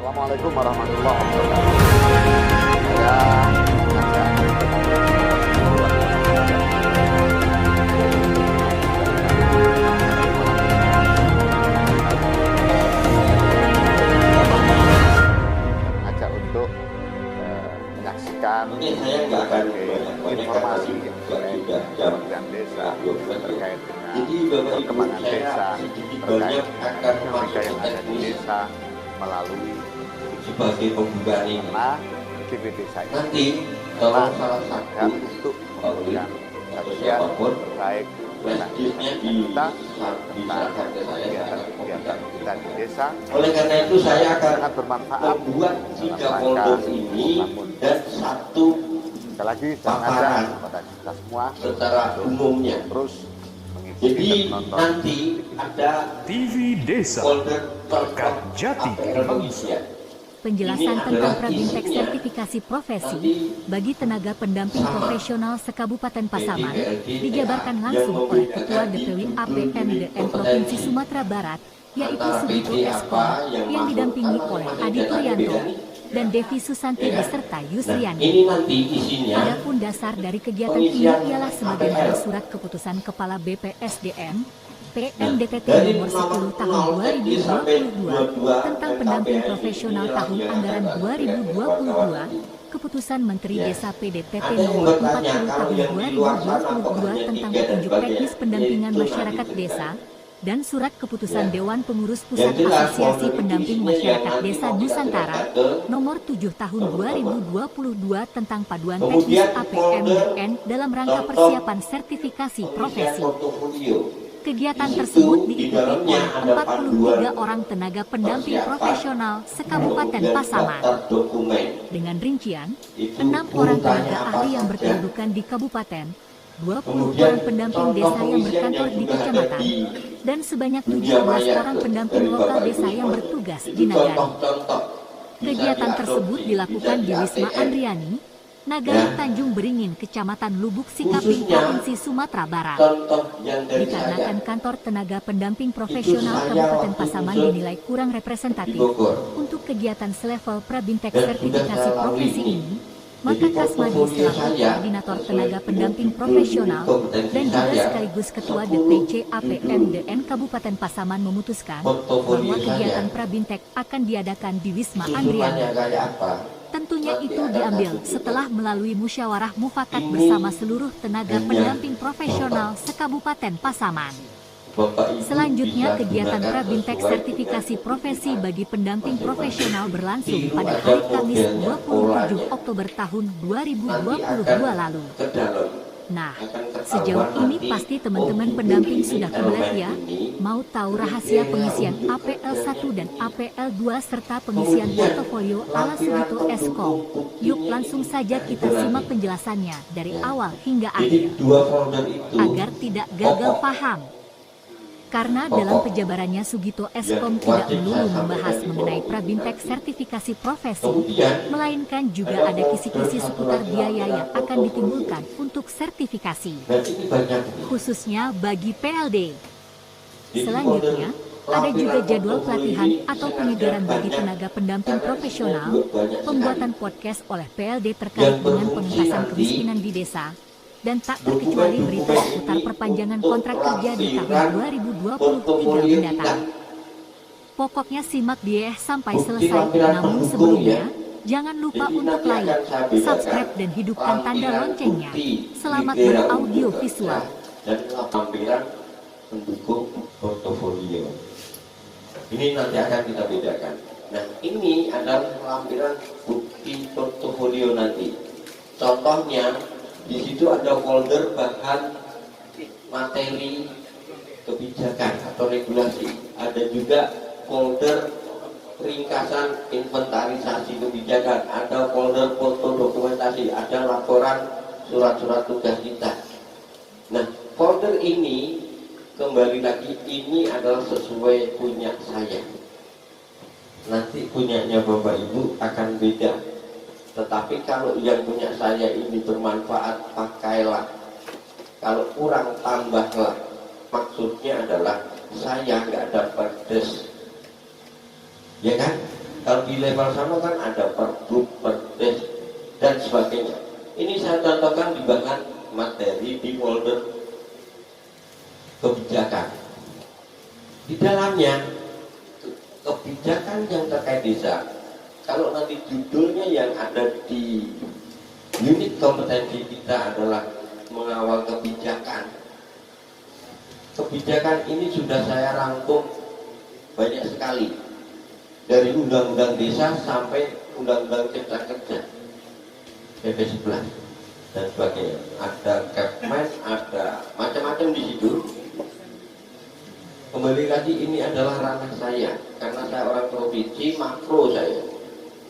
Assalamualaikum warahmatullahi wabarakatuh. Saya ajak untuk menyaksikan informasi mengenai Kementerian Desa terkait dengan perkembangan desa, terkait dengan dinamika yang ada di desa melalui sebagai pembukaan ini. TV desa ini Nanti kalau salah satu untuk memberikan kajian terkait dengan flashdisknya kita bisa sampai saya kegiatan kita di desa. Oleh karena itu saya akan sangat bermanfaat membuat 3 folder ini dan 1 sekali lagi saya ngajak kepada kita semua secara umumnya. terus mengikuti Jadi dan menonton nanti ada TV Desa folder Pekan Jati Indonesia. Penjelasan tentang Prabintek sertifikasi profesi bagi tenaga pendamping profesional sekabupaten Pasaman dijabarkan langsung oleh Ketua DPW APMDN Provinsi Sumatera Barat, yaitu Sugito Eskom, yang didampingi oleh Adi Prianto dan Devi Susanti beserta Yusriani. Ini nanti isinya. Adapun dasar dari kegiatan ini ialah sebagaimana surat keputusan Kepala BPSDM PMDTT nomor 10 tahun 2022 tentang pendamping profesional tahun anggaran 2022, keputusan Menteri Desa PDTT nomor 40 tahun 2022 tentang petunjuk teknis pendampingan masyarakat desa, dan surat keputusan Dewan Pengurus Pusat Asosiasi Pendamping Masyarakat Desa Nusantara nomor 7 tahun 2022 tentang paduan teknis APMDN dalam rangka persiapan sertifikasi profesi. Kegiatan tersebut diikuti oleh 43 orang tenaga pendamping profesional sekabupaten Pasaman. Dengan rincian, 6 orang tenaga ahli yang berkedudukan di kabupaten, 20 orang pendamping desa yang berkantor di kecamatan, dan sebanyak 17 orang pendamping lokal desa yang bertugas di Nagari. Kegiatan tersebut dilakukan di Wisma Andriani, Nagari Tanjung Beringin, Kecamatan Lubuk Sikaping, Provinsi Sumatera Barat. Dikarenakan kantor tenaga pendamping profesional Kabupaten Pasaman dinilai kurang representatif untuk kegiatan selevel Prabintek sertifikasi profesi ini, maka Kasmadi selaku koordinator tenaga pendamping profesional dan juga sekaligus ketua DPC APMDN Kabupaten Pasaman memutuskan bahwa kegiatan Prabintek akan diadakan di Wisma Andriani. Tentunya itu diambil setelah melalui musyawarah mufakat bersama seluruh tenaga pendamping profesional sekabupaten Pasaman. Selanjutnya, kegiatan Prabintek sertifikasi profesi bagi pendamping profesional berlangsung pada hari Kamis 27 Oktober tahun 2022 lalu. Nah, sejauh ini pasti teman-teman pendamping sudah kebelet ya, mau tahu rahasia pengisian APL 1 dan APL 2 serta pengisian portofolio ala Sugito Eskom. Yuk langsung saja kita simak penjelasannya dari awal hingga akhir, agar tidak gagal paham. Karena dalam penjabarannya Sugito Eskom tidak melulu membahas mengenai Prabintek sertifikasi profesi, melainkan juga ada kisi-kisi seputar biaya yang akan ditimbulkan untuk sertifikasi, khususnya bagi PLD. Selanjutnya, ada juga jadwal pelatihan atau penyegaran bagi tenaga pendamping profesional, pembuatan podcast oleh PLD terkait dengan pengentasan kemiskinan di desa, dan tak terkecuali berita seputar perpanjangan kontrak kerja di tahun 2023 mendatang. Pokoknya simak dia sampai selesai, namun sebelumnya, jangan lupa untuk like, subscribe, dan hidupkan tanda loncengnya. Selamat beraudio visual. Dan lampiran pendukung portofolio. Ini nanti akan kita bedakan. Nah, ini adalah lampiran bukti portofolio nanti. Contohnya, di situ ada folder bahan materi kebijakan atau regulasi. Ada juga folder ringkasan inventarisasi kebijakan. Ada folder foto dokumentasi. Ada laporan surat-surat tugas kita. Nah, folder ini kembali lagi ini adalah sesuai punya saya. Nanti punyanya Bapak Ibu akan beda. Tetapi kalau yang punya saya ini bermanfaat, pakailah. Kalau kurang, tambahlah. Maksudnya adalah saya nggak dapat des, ya kan? Kalau di level sana kan ada pergub, perdes, dan sebagainya. Ini saya contohkan di bahan materi di folder kebijakan. Di dalamnya kebijakan yang terkait desa. Kalau nanti judulnya yang ada di unit kompetensi kita adalah mengawal kebijakan. Kebijakan ini sudah saya rangkum banyak sekali. Dari undang-undang desa sampai undang-undang cipta kerja. PP 11 dan sebagainya. Ada Kepmen, ada macam-macam di situ. Kembali lagi ini adalah ranah saya karena saya orang provinsi, makro saya.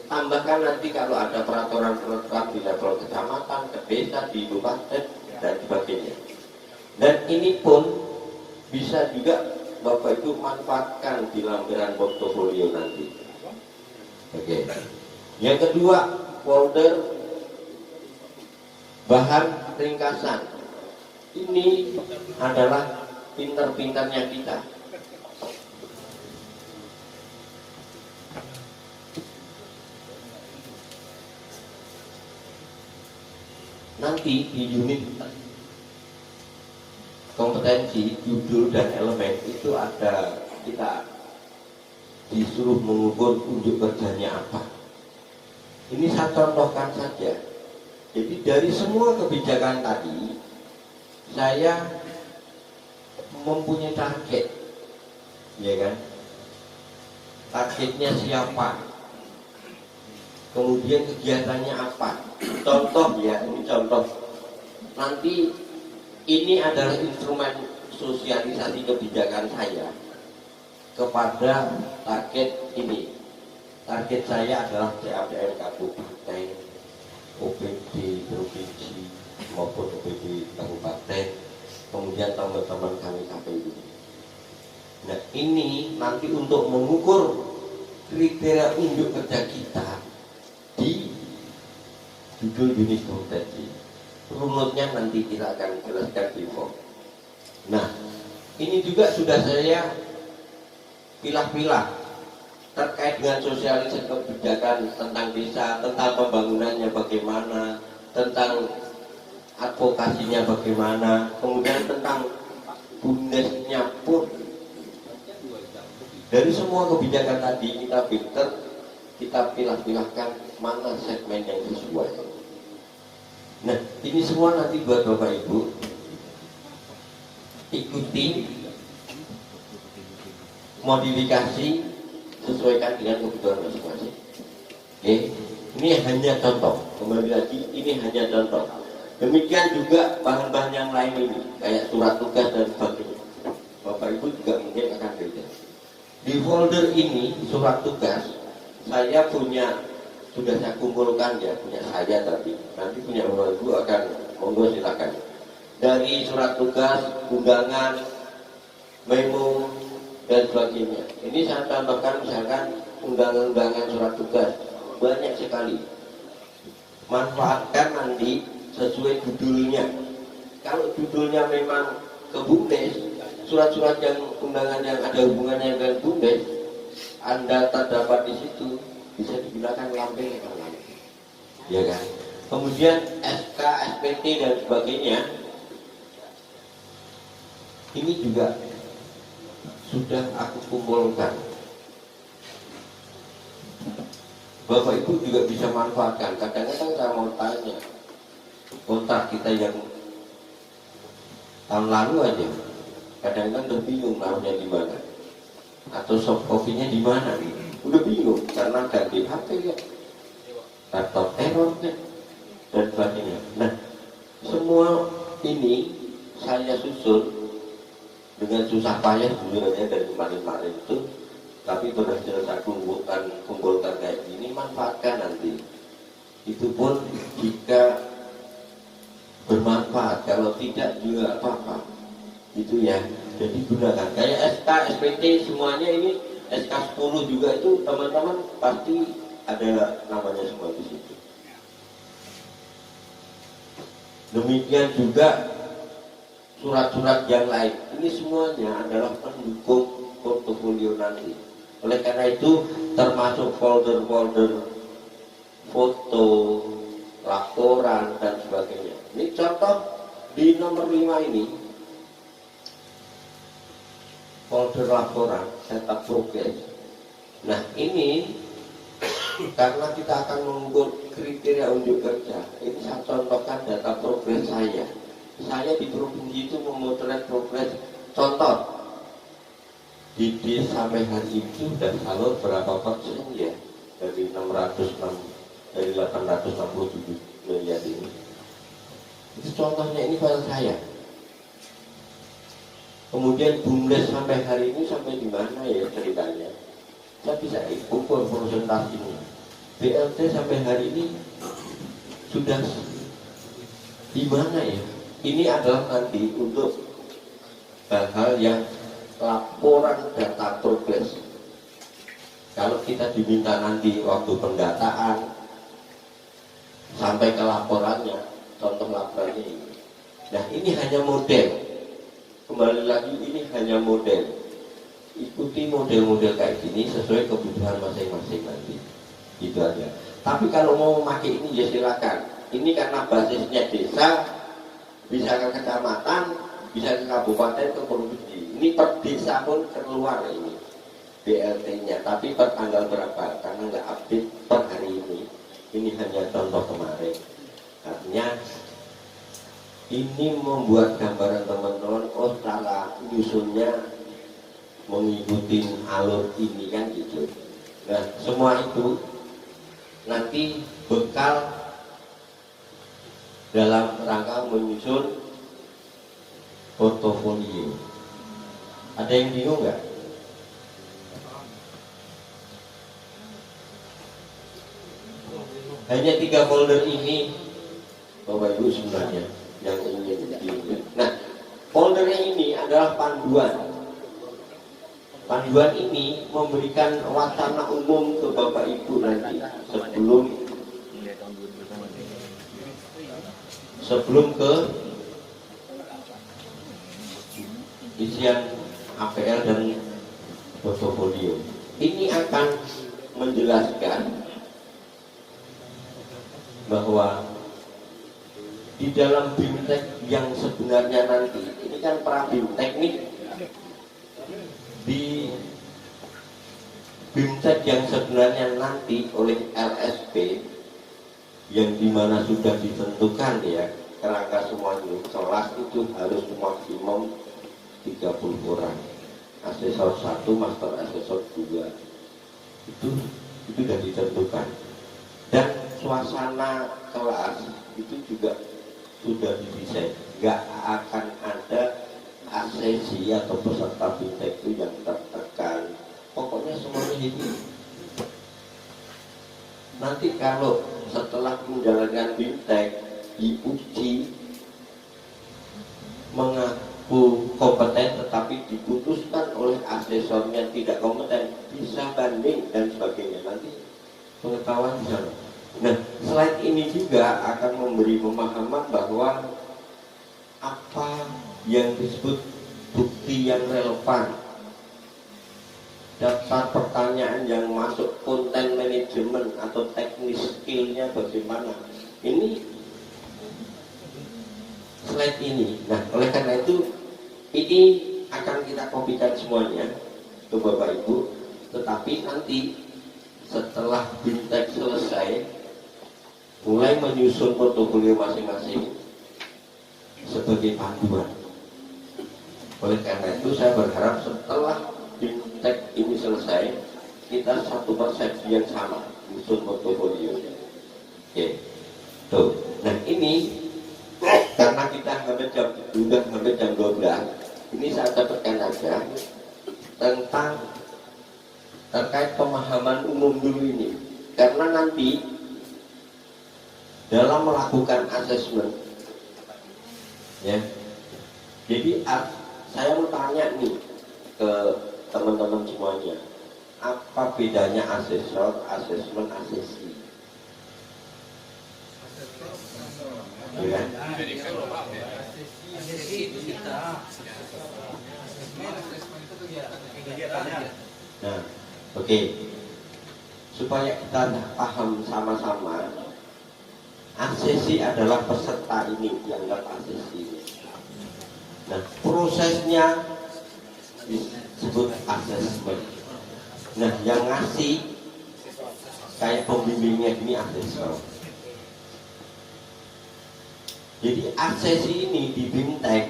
Tambahkan nanti kalau ada peraturan-peraturan di level kecamatan, ke desa, di kabupaten dan sebagainya. Dan ini pun bisa juga Bapak Ibu manfaatkan di lampiran portofolio nanti. Oke. Yang kedua, folder bahan ringkasan. Ini adalah pintar-pintarnya kita. Nanti di unit kompetensi, judul dan elemen itu ada, kita disuruh mengukur unjuk kerjanya apa. Ini saya contohkan saja. Jadi dari semua kebijakan tadi saya mempunyai target, ya kan? Targetnya siapa? Kemudian kegiatannya apa? Contoh ya, ini contoh. Nanti ini adalah instrumen sosialisasi kebijakan saya kepada target ini. Target saya adalah CAPM kabupaten, OPD provinsi maupun OPD kabupaten, kemudian teman-teman kami KPU. Nah ini nanti untuk mengukur kriteria unjuk kerja kita di judul unit kompetensi. Runutnya nanti kita akan jelaskan di form. Nah, ini juga sudah saya pilah-pilah terkait dengan sosialisasi kebijakan tentang desa, tentang pembangunannya bagaimana, tentang advokasinya bagaimana, kemudian tentang bumdesnya pun. Dari semua kebijakan tadi kita filter, kita pilah-pilahkan mana segmen yang sesuai. Nah, ini semua nanti buat Bapak Ibu ikuti, modifikasi, sesuaikan dengan kebutuhan masing-masing. Oke, ini hanya contoh. Kembali lagi, ini hanya contoh. Demikian juga bahan-bahan yang lain ini, kayak surat tugas dan sebagainya. Bapak Ibu juga mungkin akan beda. Di folder ini surat tugas saya punya, sudah saya kumpulkan ya, punya saya tadi. Nanti punya Bapak Ibu akan monggo silakan. Dari surat tugas, undangan, memo dan sebagainya. Ini saya contohkan misalkan undangan-undangan surat tugas banyak sekali. Manfaatkan nanti sesuai judulnya. Kalau judulnya memang ke bumdes, surat-surat yang undangan yang ada hubungannya dengan bumdes, Anda terdapat di situ, bisa digunakan lamping yang lain, ya kan? Kemudian SK, SPT dan sebagainya, ini juga sudah aku kumpulkan. Bapak Ibu juga bisa manfaatkan. Kadang-kadang saya mau tanya, kontrak kita yang tahun lalu aja, kadang-kadang udah bingung naruhnya di mana, atau soft copy-nya di mana nih. Udah bingung karena ganti HP ya, atau error ya, dan sebagainya. Nah, semua ini saya susun dengan susah payah sebenarnya dari kemarin-kemarin itu, tapi berhasil saya kumpulkan kayak gini. Manfaatkan nanti. Itu pun jika bermanfaat, kalau tidak juga apa-apa. Itu ya. Jadi gunakan. Kayak SK, SPT semuanya ini. SK 10 juga itu teman-teman pasti ada namanya semua di situ. Demikian juga surat-surat yang lain. Ini semuanya adalah pendukung portofolio nanti. Oleh karena itu termasuk folder-folder foto, laporan dan sebagainya. Ini contoh di nomor 5 ini folder laporan data progres. Nah ini karena kita akan mengukur kriteria unjuk kerja, ini saya contohkan data progres saya. Saya di provinsi itu memotret progres. Contoh di sampai hari itu sudah salur berapa persen ya dari 867 miliar ini. Itu contohnya, ini file saya. Kemudian BUMDes sampai hari ini sampai di mana ya ceritanya? Saya bisa ukur presentasinya. BLT sampai hari ini sudah di mana ya? Ini adalah nanti untuk hal-hal yang laporan data progres. Kalau kita diminta nanti waktu pendataan sampai ke laporannya, contoh laporannya ini. Nah ini hanya model. Kembali lagi ini hanya model. Ikuti model-model kayak gini sesuai kebutuhan masing-masing nanti. Gitu aja. Tapi kalau mau memakai ini ya silakan. Ini karena basisnya desa, bisa ke kecamatan, bisa ke kabupaten, ke provinsi. Ini per desa pun keluar ini BLT-nya. Tapi per tanggal berapa? Karena nggak update per hari ini. Ini hanya contoh kemarin. Artinya ini membuat gambaran teman-teman, oh cara nyusunnya mengikuti alur ini kan gitu. Nah semua itu nanti bekal dalam rangka menyusun portofolio. Ada yang bingung nggak? Hanya 3 folder ini Bapak Ibu sebenarnya yang ingin diingat. Nah, foldernya ini adalah panduan. Panduan ini memberikan wacana umum ke Bapak Ibu nanti sebelum ke isian APL dan portofolio. Ini akan menjelaskan bahwa di dalam BIMTEK yang sebenarnya nanti, ini kan pra BIMTEK nih, di BIMTEK yang sebenarnya nanti oleh LSP yang dimana sudah ditentukan ya kerangka semuanya, kelas itu harus maksimum 30 orang, asesor 1, master asesor 2, itu sudah ditentukan. Dan suasana kelas itu juga sudah didesain, nggak akan ada asesi atau peserta BIMTEK itu yang tertekan. Pokoknya semuanya ini nanti kalau setelah menjalankan BIMTEK diuji mengaku kompeten tetapi diputuskan oleh asesornya tidak kompeten, bisa banding dan sebagainya, nanti pengetahuan di sana. Nah, slide ini juga akan memberi pemahaman bahwa apa yang disebut bukti yang relevan, daftar pertanyaan yang masuk, konten manajemen atau teknis skillnya bagaimana. Ini slide ini. Nah, oleh karena itu ini akan kita kopikan semuanya ke Bapak Ibu. Tetapi nanti setelah BIMTEK selesai, mulai menyusun portofolio masing-masing sebagai panduan. Oleh karena itu saya berharap setelah BIMTEK ini selesai, kita satu persepsi yang sama menyusun portofolionya. Oke, tuh. Nah ini karena kita sudah hampir jam 12, ini saya tekankan aja tentang terkait pemahaman umum dulu ini, karena nanti dalam melakukan asesmen ya, jadi saya mau tanya nih ke teman-teman semuanya, apa bedanya asesor, asesmen, asesi? Ya. Nah, Oke, supaya kita paham sama-sama, asesi adalah peserta ini, dianggap asesi. Nah, prosesnya disebut asesmen. Nah, yang ngasih kayak pembimbingnya ini asesor. Jadi asesi ini di BIMTEK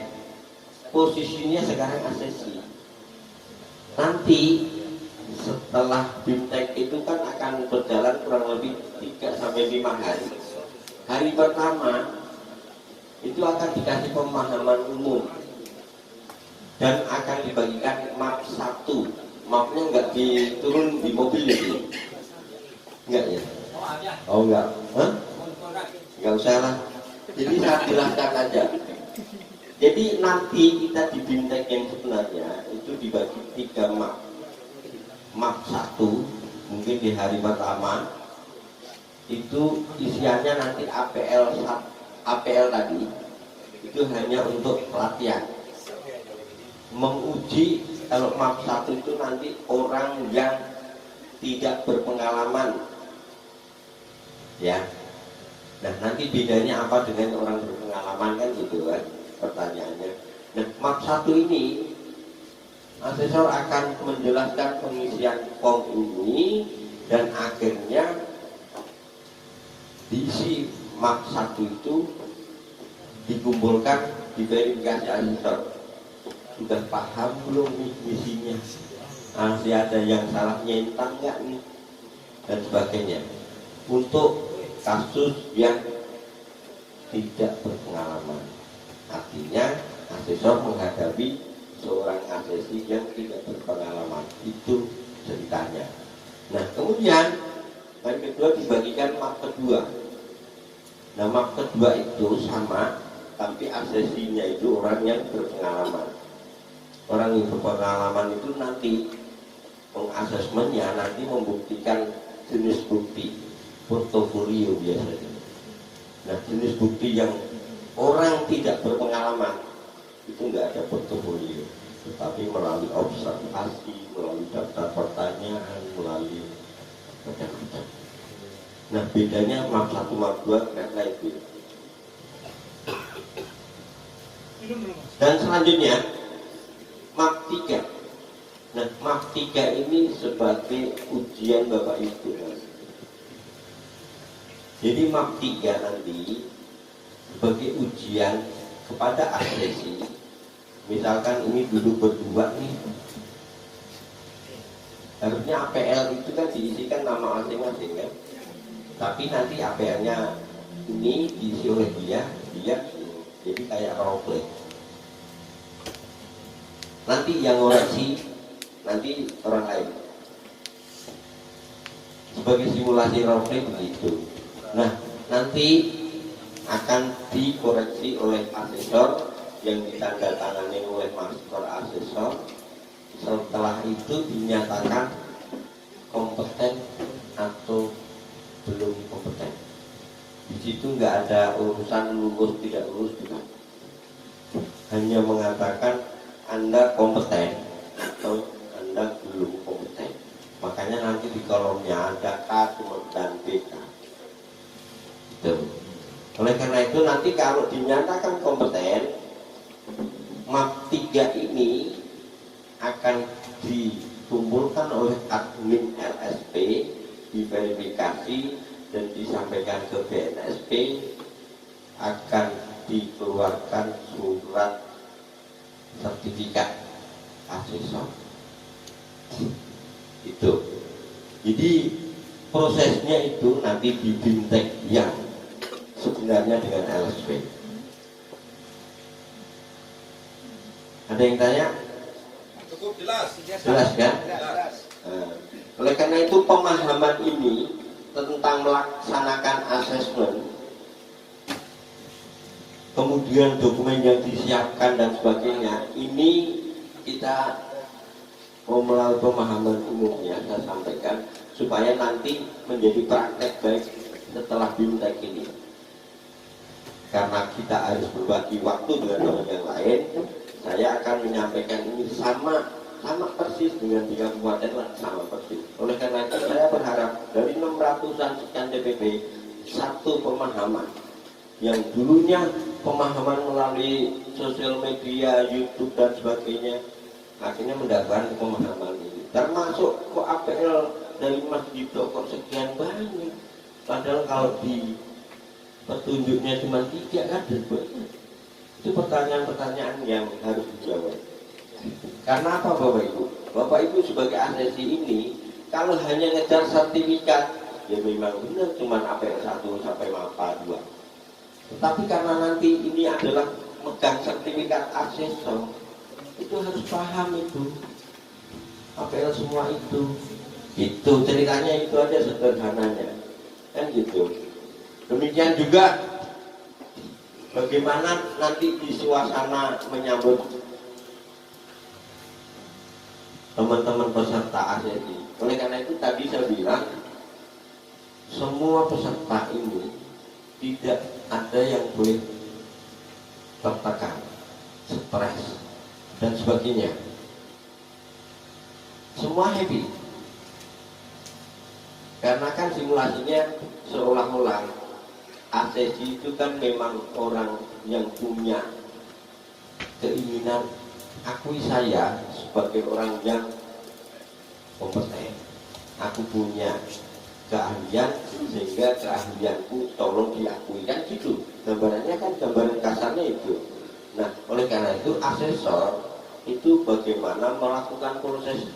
posisinya sekarang asesi. Nanti setelah BIMTEK itu kan akan berjalan kurang lebih 3 sampai 5 hari. Hari pertama itu akan dikasih pemahaman umum dan akan dibagikan map 1. Mapnya nggak diturun di mobil ya? Enggak ya? Oh enggak? Hah? Enggak usah lah. Jadi saya jelaskan aja. Jadi nanti kita di BIMTEK yang sebenarnya itu dibagi 3 map. Map 1 mungkin di hari pertama itu isiannya nanti APL tadi itu hanya untuk pelatihan, menguji. Kalau map 1 itu nanti orang yang tidak berpengalaman, ya. Nah, nanti bedanya apa dengan orang berpengalaman, kan gitu kan pertanyaannya. Nah, map 1 ini asesor akan menjelaskan pengisian form ini dan akhirnya diisi map 1 itu dikumpulkan, diverifikasi asesor. Sudah paham belum nih misinya? Masih ada yang salah nyentang nggak nih? Dan sebagainya. Untuk kasus yang tidak berpengalaman, artinya asesor menghadapi seorang asesi yang tidak berpengalaman, itu ceritanya. Nah, kemudian yang kedua dibagikan map kedua. Nah, map kedua itu sama, tapi asesinya itu orang yang berpengalaman. Orang yang berpengalaman itu nanti pengasesmennya nanti membuktikan jenis bukti portofolio biasanya. Nah, jenis bukti yang orang tidak berpengalaman itu nggak ada portofolio, tetapi melalui observasi, melalui daftar pertanyaan, melalui macam-macam. Nah, bedanya map 1, map 2 karena itu. Dan selanjutnya map 3. Nah, map 3 ini sebagai ujian Bapak Ibu. Jadi map 3 nanti sebagai ujian kepada asesi. Misalkan ini duduk berdua nih, harusnya APL itu kan diisikan nama masing-masing kan. Tapi nanti APL-nya ini diisi oleh dia, jadi kayak role play. Nanti yang ngoreksi nanti orang lain. Sebagai simulasi role play begitu. Nah, nanti akan dikoreksi oleh asesor yang ditandatangani oleh master asesor. Setelah itu dinyatakan kompeten atau belum kompeten. Di situ nggak ada urusan lulus tidak lulus, tidak. Hanya mengatakan Anda kompeten atau Anda belum kompeten. Makanya nanti di kolomnya ada K dan BK. Gitu. Oleh karena itu nanti kalau dinyatakan kompeten, map 3 ini akan dikumpulkan oleh admin LSP, diverifikasi dan disampaikan ke BNSP, akan dikeluarkan surat sertifikat asesor. Itu. Jadi prosesnya itu nanti di BIMTEK yang sebenarnya dengan LSP. Ada yang tanya? Cukup jelas. Jelas kan? Jelas. Nah, oleh karena itu pemahaman ini tentang melaksanakan asesmen, kemudian dokumen yang disiapkan dan sebagainya, ini kita mau melalui pemahaman umumnya saya sampaikan supaya nanti menjadi praktek baik setelah BIMTEK ini. Karena kita harus berbagi waktu dengan orang yang lain, saya akan menyampaikan ini sama sama persis dengan di kabupaten lah, sama persis. Oleh karena itu saya berharap dari 600-an sekian TPP satu pemahaman yang dulunya pemahaman melalui sosial media, YouTube dan sebagainya, akhirnya mendapatkan pemahaman ini. Termasuk kok APL dari Mas Dito kok sekian banyak, padahal kalau di petunjuknya cuma 3 kan banyak. Itu pertanyaan-pertanyaan yang harus dijawab. Karena apa Bapak Ibu? Bapak Ibu sebagai asesi ini kalau hanya ngejar sertifikat, ya memang benar cuma APL 1 sampai MAPA 2. Tetapi karena nanti ini adalah megang sertifikat asesor, itu harus paham itu APL semua itu. Itu ceritanya, itu aja sederhananya, kan gitu. Demikian juga bagaimana nanti di suasana menyambut teman-teman peserta ASESI. Oleh karena itu tadi saya bilang semua peserta ini tidak ada yang boleh tertekan, stres dan sebagainya. Semua happy. Karena kan simulasinya seolah-olah ASESI itu kan memang orang yang punya keinginan, akui saya sebagai orang yang kompeten, aku punya keahlian sehingga keahlianku tolong diakui, kan gitu. Gambarannya kan gambaran kasarnya itu. Nah, oleh karena itu asesor itu bagaimana melakukan proses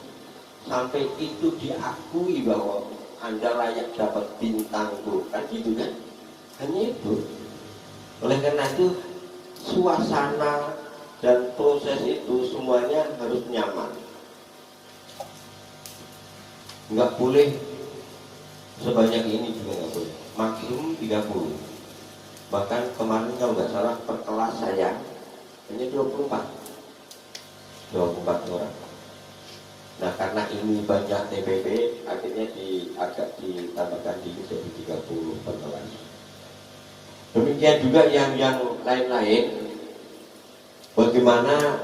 sampai itu diakui bahwa Anda layak dapat bintang tuh, kan gitu kan? Hanya itu. Oleh karena itu suasana dan proses itu semuanya harus nyaman. Nggak boleh sebanyak ini juga nggak boleh. Maksimum 30. Bahkan kemarin kalau nggak salah per kelas saya hanya 24 orang. Nah karena ini banyak TPP, akhirnya agak ditambahkan dikit jadi 30 per kelas. Demikian juga yang lain-lain. Bagaimana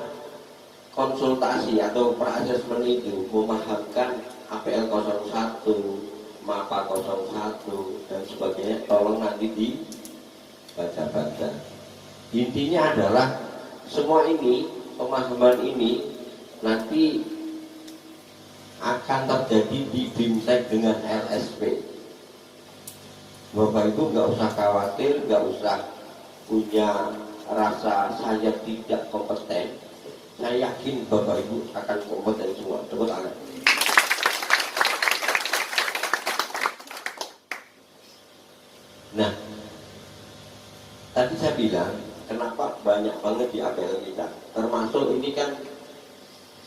konsultasi atau pra-asesmen itu memahamkan APL 01, MAPA 01 dan sebagainya, tolong nanti dibaca-baca. Intinya adalah semua ini, pemahaman ini nanti akan terjadi di BIMTEK dengan LSP. Bapak Ibu nggak usah khawatir, nggak usah punya rasa saya tidak kompeten. Saya yakin Bapak Ibu akan kompeten semua. Tepuk tangan. Nah, tadi saya bilang kenapa banyak banget di APL kita, termasuk ini kan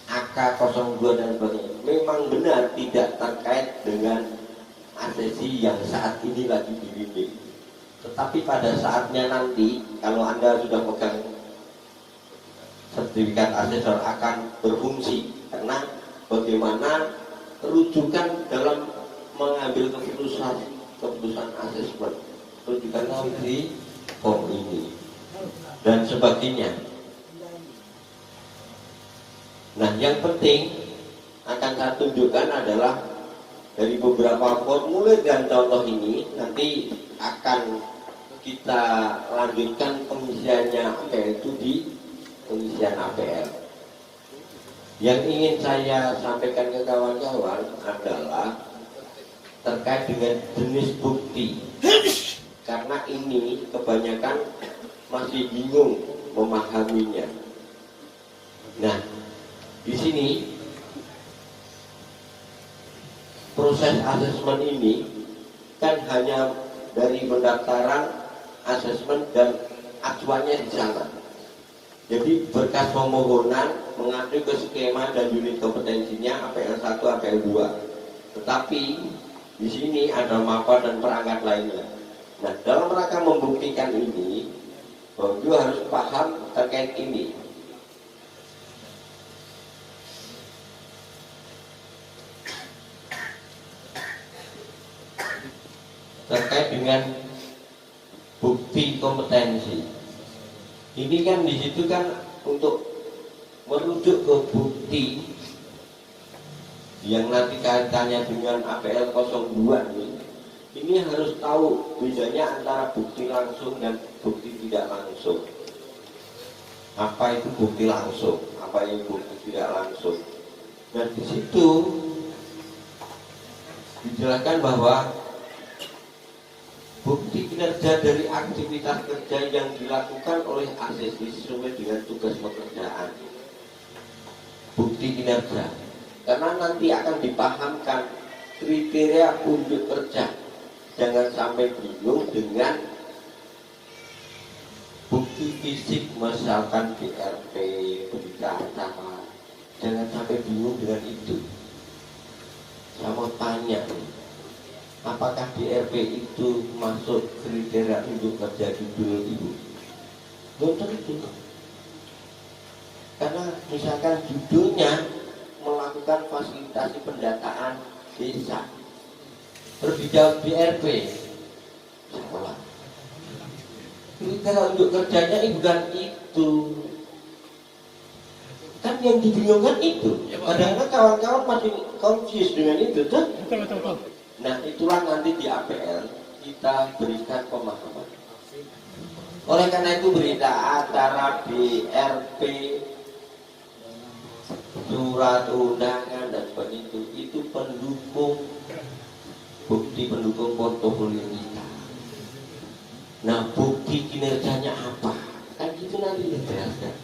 AK02 dan sebagainya. Memang benar tidak terkait dengan ASESI yang saat ini lagi dibimbing. Tetapi pada saatnya nanti, kalau Anda sudah pegang sertifikat asesor akan berfungsi. Karena bagaimana rujukan dalam mengambil keputusan asesmen, rujukan di form ini dan sebagainya. Nah yang penting akan saya tunjukkan adalah dari beberapa formulir dan contoh ini nanti akan kita lanjutkan pengisiannya APL itu di pengisian APL. Yang ingin saya sampaikan ke kawan-kawan adalah terkait dengan jenis bukti. Karena ini kebanyakan masih bingung memahaminya. Nah, di sini proses asesmen ini kan hanya dari pendaftaran, asesmen dan acuannya di sana. Jadi berkas pemohonan mengacu ke skema dan unit kompetensinya APL 1, APL 2. Tetapi di sini ada MAPA dan perangkat lainnya. Nah, dalam rangka membuktikan ini, Bapak Ibu harus paham terkait ini. Terkait dengan bukti kompetensi. Ini kan di situ kan untuk merujuk ke bukti yang nanti kaitannya dengan APL 02 ini harus tahu bedanya antara bukti langsung dan bukti tidak langsung. Apa itu bukti langsung, apa itu bukti tidak langsung. Dan di situ dijelaskan bahwa bukti kinerja dari aktivitas kerja yang dilakukan oleh asesor sesuai dengan tugas pekerjaan. Bukti kinerja, karena nanti akan dipahamkan kriteria unjuk kerja. Jangan sampai bingung dengan bukti fisik, misalkan BRP, berita acara. Jangan sampai bingung dengan itu. Saya mau tanya, apakah BRP itu masuk kriteria unjuk kerja judul Ibu? Belum tentu. Karena misalkan judulnya melakukan fasilitasi pendataan desa, berbicara BRP, sekolah. Kriteria unjuk kerjanya bukan itu. Kan yang dibingungkan itu. Kadang-kadang kawan-kawan masih confused dengan itu, tuh. Betul. Nah, itulah nanti di APL kita berikan pemahaman. Oleh karena itu berita acara BRP, surat undangan dan sebagainya itu pendukung, bukti pendukung portofolio kita. Nah, bukti kinerjanya apa? Kan itu nanti dijelaskan.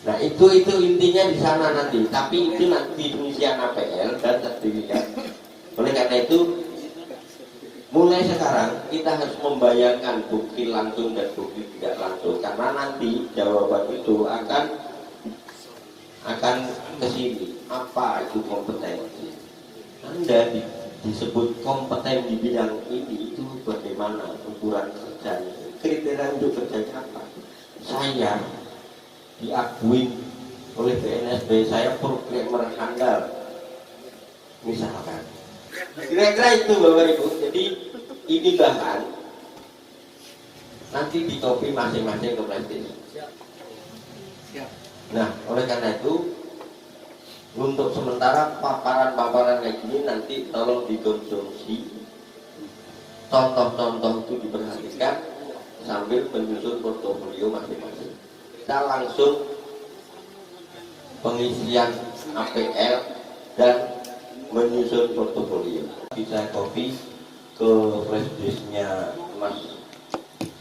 Nah, itu intinya di sana nanti. Tapi itu nanti pengisian APL dan sertifikat. Oleh karena itu, mulai sekarang kita harus membayangkan bukti langsung dan bukti tidak langsung. Karena nanti jawaban itu akan ke sini. Apa itu kompetensi? Anda disebut kompeten di bidang ini, itu bagaimana ukuran kerjanya? Kriteria untuk kerjanya apa? Saya diakui oleh BNSB, saya programmer handal misalkan. Kira-kira itu Bapak Ibu. Jadi ini bahan nanti di copy masing-masing ke plastik. Nah, oleh karena itu untuk sementara paparan-paparan kayak gini nanti tolong dikonsumsi. Contoh-contoh itu diperhatikan sambil menyusun portofolio masing-masing. Kita langsung pengisian APL dan menyusun portofolio. Bisa copy ke flash disknya Mas.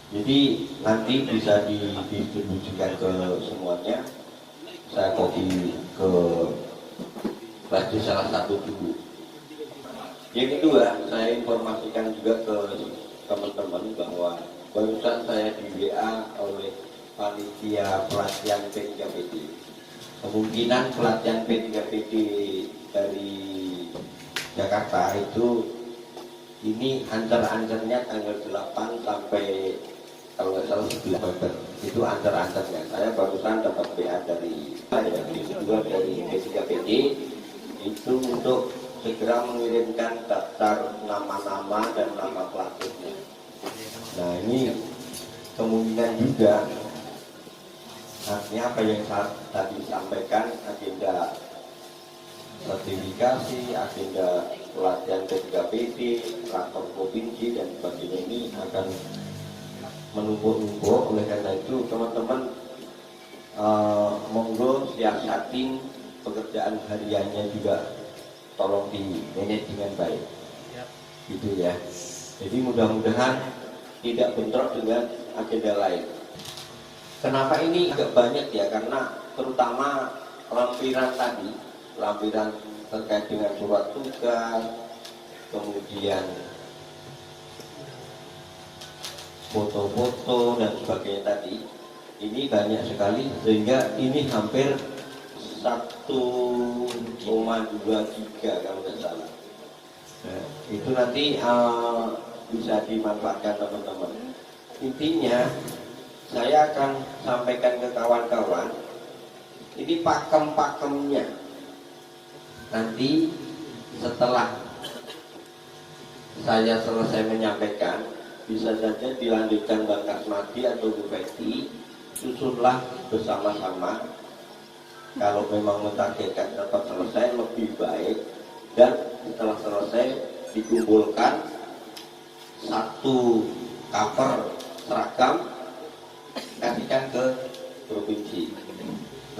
Jadi nanti bisa didistribusikan ke semuanya. Saya copy ke flash disk salah satu dulu. Yang kedua, saya informasikan juga ke teman-teman bahwa barusan saya di WA oleh panitia pelatihan P3PD. Kemungkinan pelatihan P3PD dari Jakarta itu ini antar-antarnya tanggal 8 sampai kalau nggak salah 11 November. Itu antar-antarnya. Saya barusan dapat WA dari kedua dari P3PD itu untuk segera mengirimkan daftar nama-nama dan nama pelatihnya. Nah, ini kemungkinan juga artinya apa yang saya tadi sampaikan, agenda sertifikasi, agenda pelatihan P3PD, rakor provinsi dan sebagainya ini akan menumpuk-numpuk. Oleh karena itu teman-teman monggo siasatin pekerjaan hariannya juga tolong di manage dengan baik, gitu ya. Jadi mudah-mudahan tidak bentrok dengan agenda lain. Kenapa ini agak banyak ya? Karena terutama lampiran tadi, lampiran terkait dengan surat tugas, kemudian foto-foto dan sebagainya tadi, ini banyak sekali sehingga ini hampir 1,2 giga kalau tidak salah. Nah, itu nanti bisa dimanfaatkan teman-teman. Intinya saya akan sampaikan ke kawan-kawan ini pakem-pakemnya. Nanti setelah saya selesai menyampaikan, bisa saja dilanjutkan Bang Kasmadi atau Bu Betty, susunlah bersama-sama kalau memang mentargetkan cepat selesai lebih baik, dan setelah selesai dikumpulkan satu cover seragam, kasihkan ke provinsi.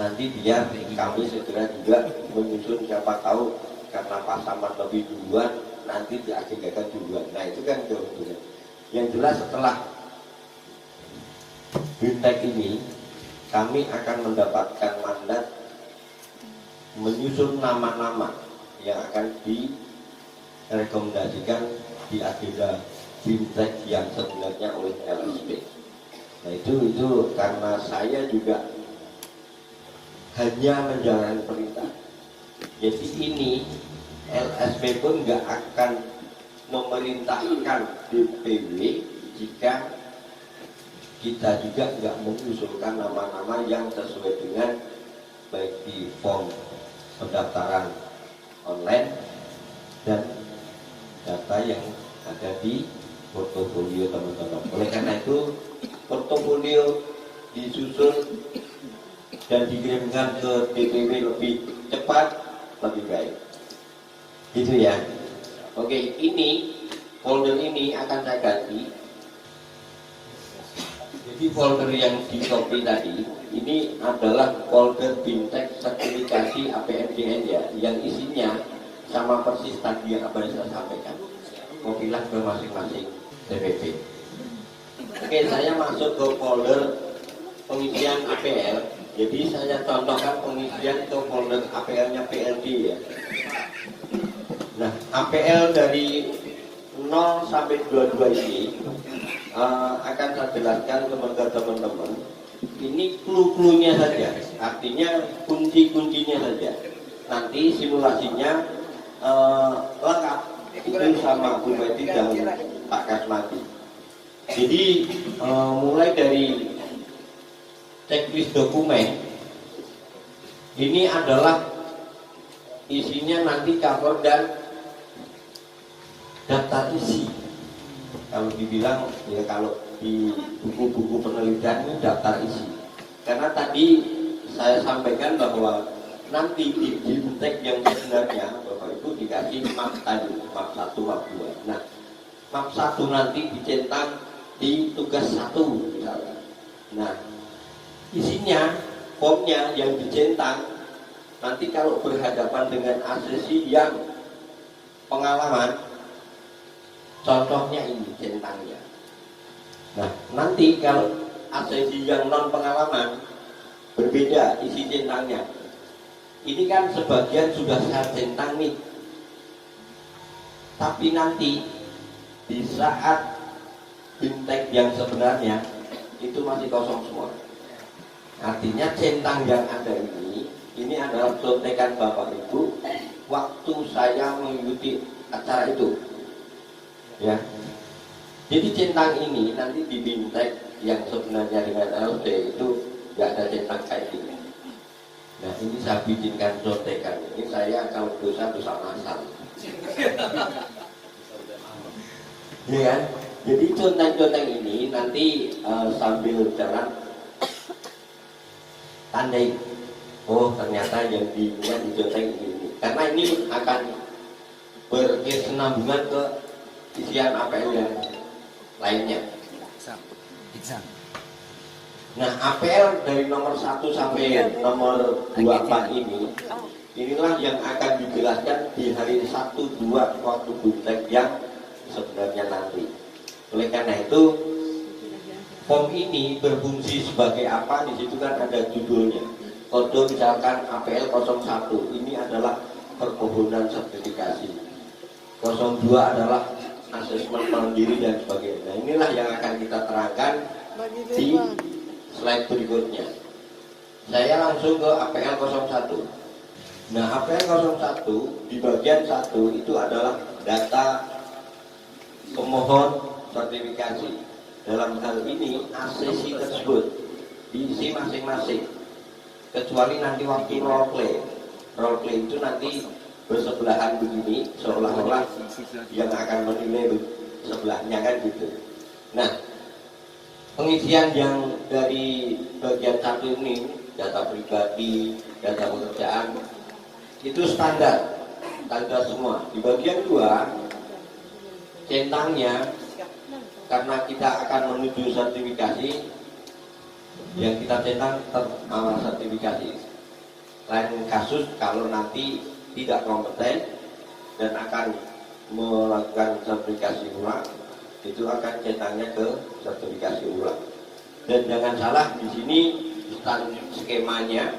Nanti biar kami segera juga menyusun, siapa tahu karena pasaman lebih duluan nanti diagendakan duluan. Nah itu kan kebetulan. Yang jelas setelah BIMTEK ini kami akan mendapatkan mandat menyusun nama-nama yang akan direkomendasikan di agenda BIMTEK yang sebenarnya oleh LSP. Nah itu karena saya juga hanya menjalankan perintah. Jadi ini LSP pun nggak akan memerintahkan DPW jika kita juga nggak mengusulkan nama-nama yang sesuai dengan baik di form pendaftaran online dan data yang ada di portofolio teman-teman. Oleh karena itu portofolio disusun dan dikirimkan ke DPW lebih cepat, lebih baik. Gitu ya. Oke, ini folder ini akan saya ganti. Jadi folder yang di copy tadi ini adalah folder BIMTEK sertifikasi APMDN ya, yang isinya sama persis tadi yang apa yang saya sampaikan. Kopilah ke masing-masing DPP. Oke, saya masuk ke folder pengisian APL. Jadi saya contohkan pengisian ke folder APL-nya PLD ya. Nah, APL dari 0 sampai 22 ini akan saya jelaskan kepada teman-teman. Ini clue-cluenya saja, artinya kunci-kuncinya saja. Nanti simulasinya lengkap itu sama Bu Medi dan Pak Kasmati. Jadi mulai dari checklist dokumen ini adalah isinya nanti cover dan daftar isi. Kalau dibilang ya, kalau di buku-buku penelitian ini daftar isi. Karena tadi saya sampaikan bahwa nanti di BIMTEK yang sebenarnya Bapak Ibu dikasih map tadi, map 1, map 2. Nah, map 1 nanti dicetak di tugas 1 misalnya. Nah, isinya, formnya yang dicetak nanti kalau berhadapan dengan asesi yang pengalaman, contohnya ini centangnya. Nah, nanti kalau asesi yang non pengalaman berbeda isi centangnya. Ini kan sebagian sudah saya centang nih. Tapi nanti di saat BIMTEK yang sebenarnya itu masih kosong semua. Artinya centang yang ada ini adalah contekan Bapak Ibu waktu saya mengikuti acara itu. Ya. Jadi centang ini nanti di BIMTEK yang sebenarnya dengan LD itu nggak ada centang kayak gini. Nah ini saya bikinkan contekan. Ini saya kalau dosa masal. Ya kan? Jadi conteng-conteng ini nanti sambil jalan tandai. Oh ternyata yang diingat di conteng ini. Karena ini akan berkesinambungan ke isian APL yang lainnya. Nah APL dari nomor 1 sampai nomor 24 inilah yang akan dijelaskan di hari 1-2 waktu BIMTEK yang sebenarnya nanti. Oleh karena itu form ini berfungsi sebagai apa? Di situ kan ada judulnya. Kode misalkan APL 01 ini adalah permohonan sertifikasi. 02 adalah asesmen mandiri dan sebagainya. Nah, inilah yang akan kita terangkan di slide berikutnya. Saya langsung ke APL 01. Nah, APL 01 di bagian 1 itu adalah data pemohon sertifikasi. Dalam hal ini asesi tersebut diisi masing-masing. Kecuali nanti waktu role play itu nanti bersebelahan begini, seolah-olah yang akan menilai sebelahnya kan gitu. Nah, pengisian yang dari bagian 1 ini data pribadi, data pekerjaan, itu standar semua. Di bagian 2 centangnya, karena kita akan menuju sertifikasi, yang kita centang teramal sertifikasi. Lain kasus kalau nanti tidak kompeten dan akan melakukan sertifikasi ulang, itu akan centangnya ke sertifikasi ulang. Dan jangan salah, di sini skemanya,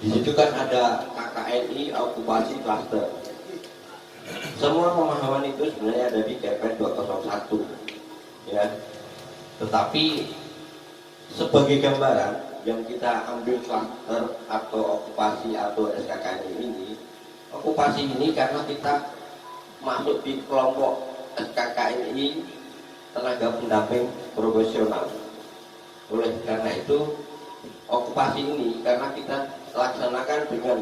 di situ kan ada KKNI okupasi klaster. Semua pemahaman itu sebenarnya ada di KPN 201, ya. Tetapi sebagai gambaran yang kita ambil klaster atau okupasi atau SKKNI ini, okupasi ini karena kita masuk di kelompok SKKNI tenaga pendamping profesional. Oleh karena itu okupasi ini karena kita laksanakan dengan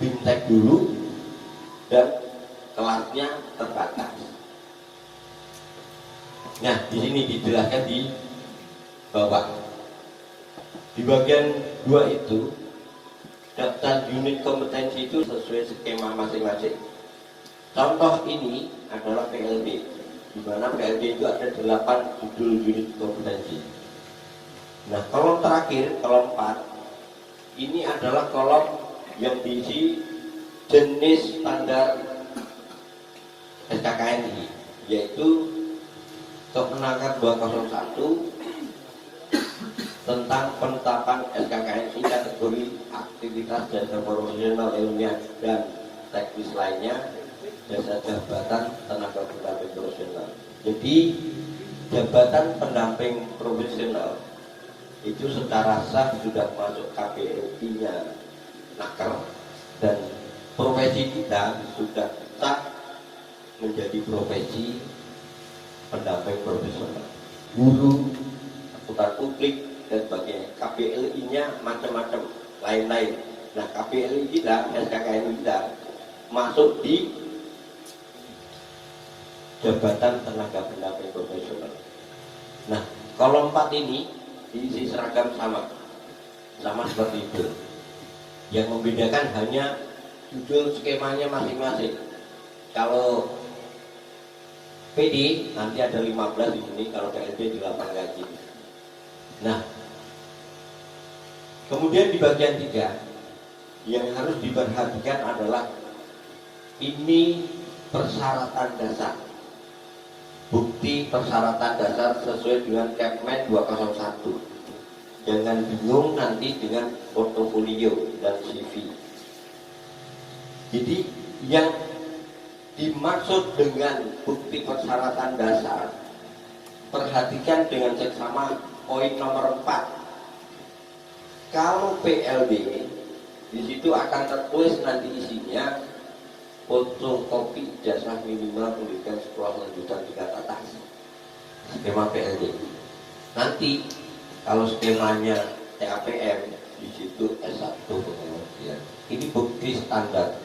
BIMTEK dulu dan kelasnya terbatas. Nah, di sini dijelaskan di bawah. Di bagian 2 itu daftar unit kompetensi itu sesuai skema masing-masing. Contoh ini adalah PLB, di mana PLB itu ada 8 judul unit kompetensi. Nah, kolom terakhir, kolom 4, ini adalah kolom yang diisi jenis standar SKKNI, yaitu Kemenaker 201 tentang penetapan SKKNI kategori aktivitas jasa profesional ilmiah dan teknis lainnya, jasa jabatan tenaga pendamping profesional. Jadi jabatan pendamping profesional itu secara sah sudah masuk KPLI-nya Naker, dan profesi kita sudah sah menjadi profesi pendamping profesional, guru, akuntan publik dan sebagainya. KPLI-nya macam-macam, lain-lain. Nah, KPLI kita, SKKNI kita masuk di jabatan tenaga pendamping profesional. Nah, kolom 4 ini diisi seragam sama seperti itu. Yang membedakan hanya judul skemanya masing-masing. Kalau PD nanti ada 15 di sini, kalau PLB 8 gaji. Nah, kemudian di bagian 3 yang harus diperhatikan adalah ini persyaratan dasar. Bukti persyaratan dasar sesuai dengan Kepmen 201. Jangan bingung nanti dengan portofolio dan CV. Jadi yang dimaksud dengan bukti persyaratan dasar, perhatikan dengan seksama poin nomor 4. Kalau PLD, di situ akan tertulis nanti isinya fotokopi ijazah minimal pendidikan sekolah lanjutan tingkat atas, skema PLD. Nanti kalau skemanya TAPM, di situ S1 pengembangan. Ini bukti standar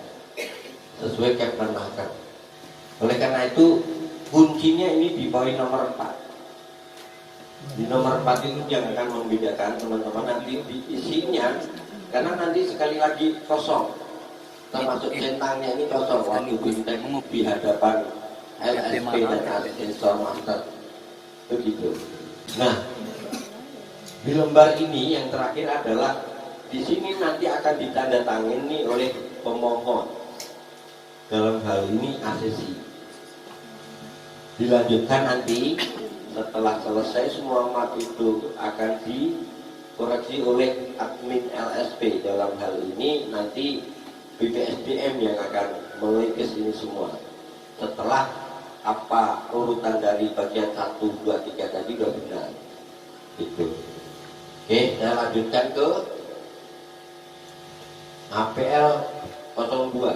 sesuai Kepmenaker. Oleh karena itu kuncinya ini di poin nomor 4. Di nomor 4 itu yang akan membedakan teman-teman nanti di isinya, karena nanti sekali lagi kosong, termasuk centangnya ini kosong waktu BIMTEK di hadapan LSP dan asesor master begitu. Nah, di lembar ini yang terakhir adalah di sini nanti akan ditandatangani oleh pemohon, dalam hal ini asesi. Dilanjutkan nanti setelah selesai semua mat itu akan dikoreksi oleh admin LSP, dalam hal ini nanti BPSDM yang akan melukis ini semua. Setelah apa urutan dari bagian 1, 2, 3 tadi sudah benar. Itu. Oke, saya lanjutkan ke APL 02.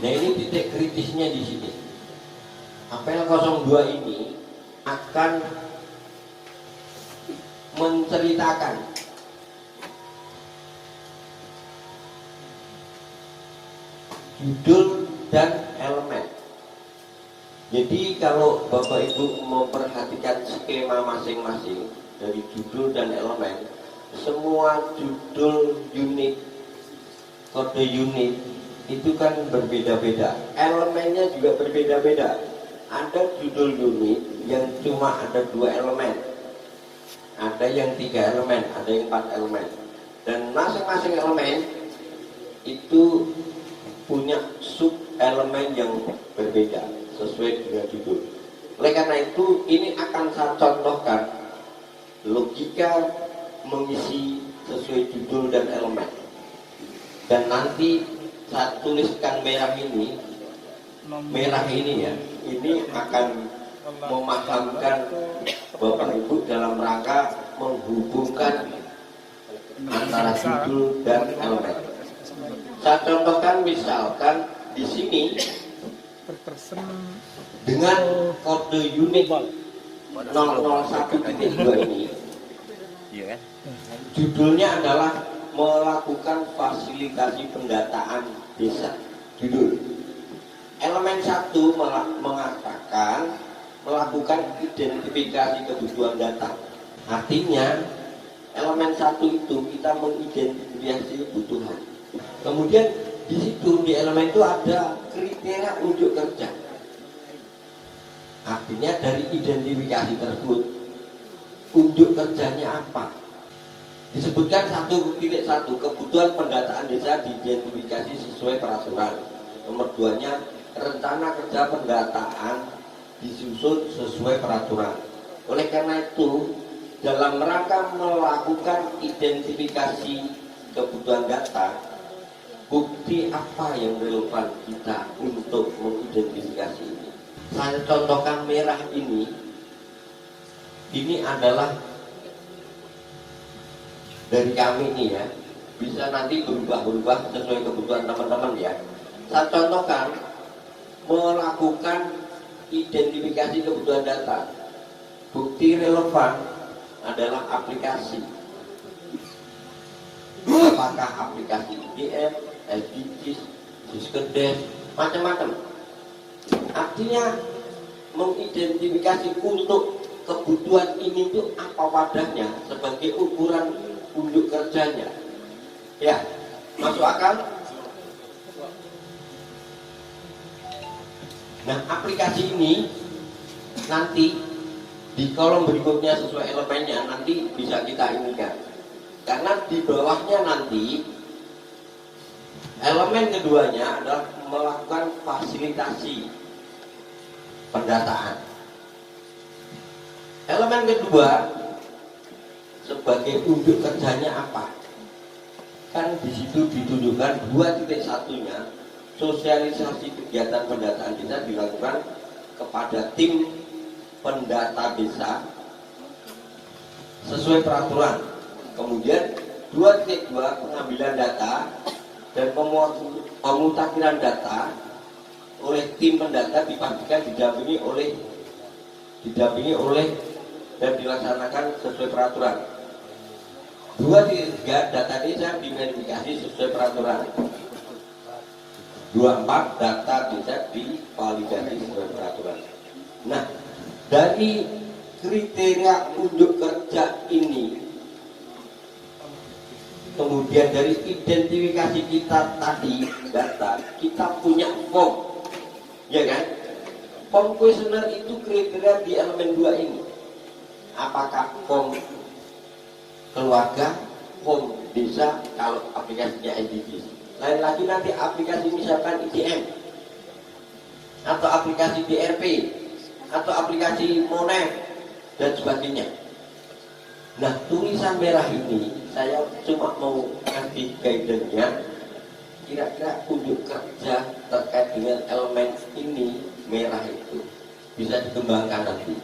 Nah, ini titik kritisnya di sini. APL 02 ini akan menceritakan judul dan elemen. Jadi kalau Bapak Ibu memperhatikan skema masing-masing, dari judul dan elemen, semua judul unit, kode unit itu kan berbeda-beda, elemennya juga berbeda-beda. Ada judul unit yang cuma ada 2 elemen, ada yang 3 elemen, ada yang 4 elemen, dan masing-masing elemen itu punya sub elemen yang berbeda sesuai dengan judul. Oleh karena itu ini akan saya contohkan logika mengisi sesuai judul dan elemen, dan nanti saya tuliskan merah ini ya, ini akan memahamkan Bapak Ibu dalam rangka menghubungkan antara judul dan elemen. Saya contohkan misalkan di sini dengan kode unit 001.2 ini, judulnya adalah melakukan fasilitasi pendataan desa. Judul. Elemen 1 mengatakan melakukan identifikasi kebutuhan data. Artinya elemen 1 itu kita mengidentifikasi kebutuhan. Kemudian di situ di elemen itu ada kriteria unjuk kerja. Artinya dari identifikasi tersebut unjuk kerjanya apa? Disebutkan 1.1 kebutuhan pendataan desa diidentifikasi sesuai peraturan. Nomor 2-nya rencana kerja pendataan disusun sesuai peraturan. Oleh karena itu dalam rangka melakukan identifikasi kebutuhan data, bukti apa yang relevan kita untuk mengidentifikasi ini? Saya contohkan merah ini adalah dari kami ini ya, bisa nanti berubah-ubah sesuai kebutuhan teman-teman ya. Saya contohkan melakukan identifikasi kebutuhan data. Bukti relevan adalah aplikasi. Apakah aplikasi IDM, SDGs, Siskedes, macam-macam. Artinya mengidentifikasi untuk kebutuhan ini itu apa wadahnya sebagai ukuran unjuk kerjanya. Ya, masuk akal? Nah, aplikasi ini nanti di kolom berikutnya sesuai elemennya nanti bisa kita inikan. Karena di bawahnya nanti elemen keduanya adalah melakukan fasilitasi pendataan. Elemen kedua sebagai unjuk kerjanya apa? Kan di situ ditunjukkan 2.1-nya sosialisasi kegiatan pendataan desa dilakukan kepada tim pendata desa sesuai peraturan. Kemudian 2.2 pengambilan data dan pemutakhiran data oleh tim pendata dipastikan didampingi oleh dan dilaksanakan sesuai peraturan. 2.3 data desa diverifikasi sesuai peraturan. 24 data desa divalidasi sesuai peraturan. Nah, dari kriteria unjuk kerja ini, kemudian dari identifikasi kita tadi data, kita punya form, ya kan? Form kuesioner itu kriteria di elemen 2 ini. Apakah form keluarga, form desa, kalau aplikasinya SDGs. Lain lagi nanti aplikasi misalkan IDM, atau aplikasi DRP, atau aplikasi Monef, dan sebagainya. Nah, tulisan merah ini saya cuma mau ngasih guidance-nya, kira-kira unjuk kerja terkait dengan elemen ini merah itu bisa dikembangkan nanti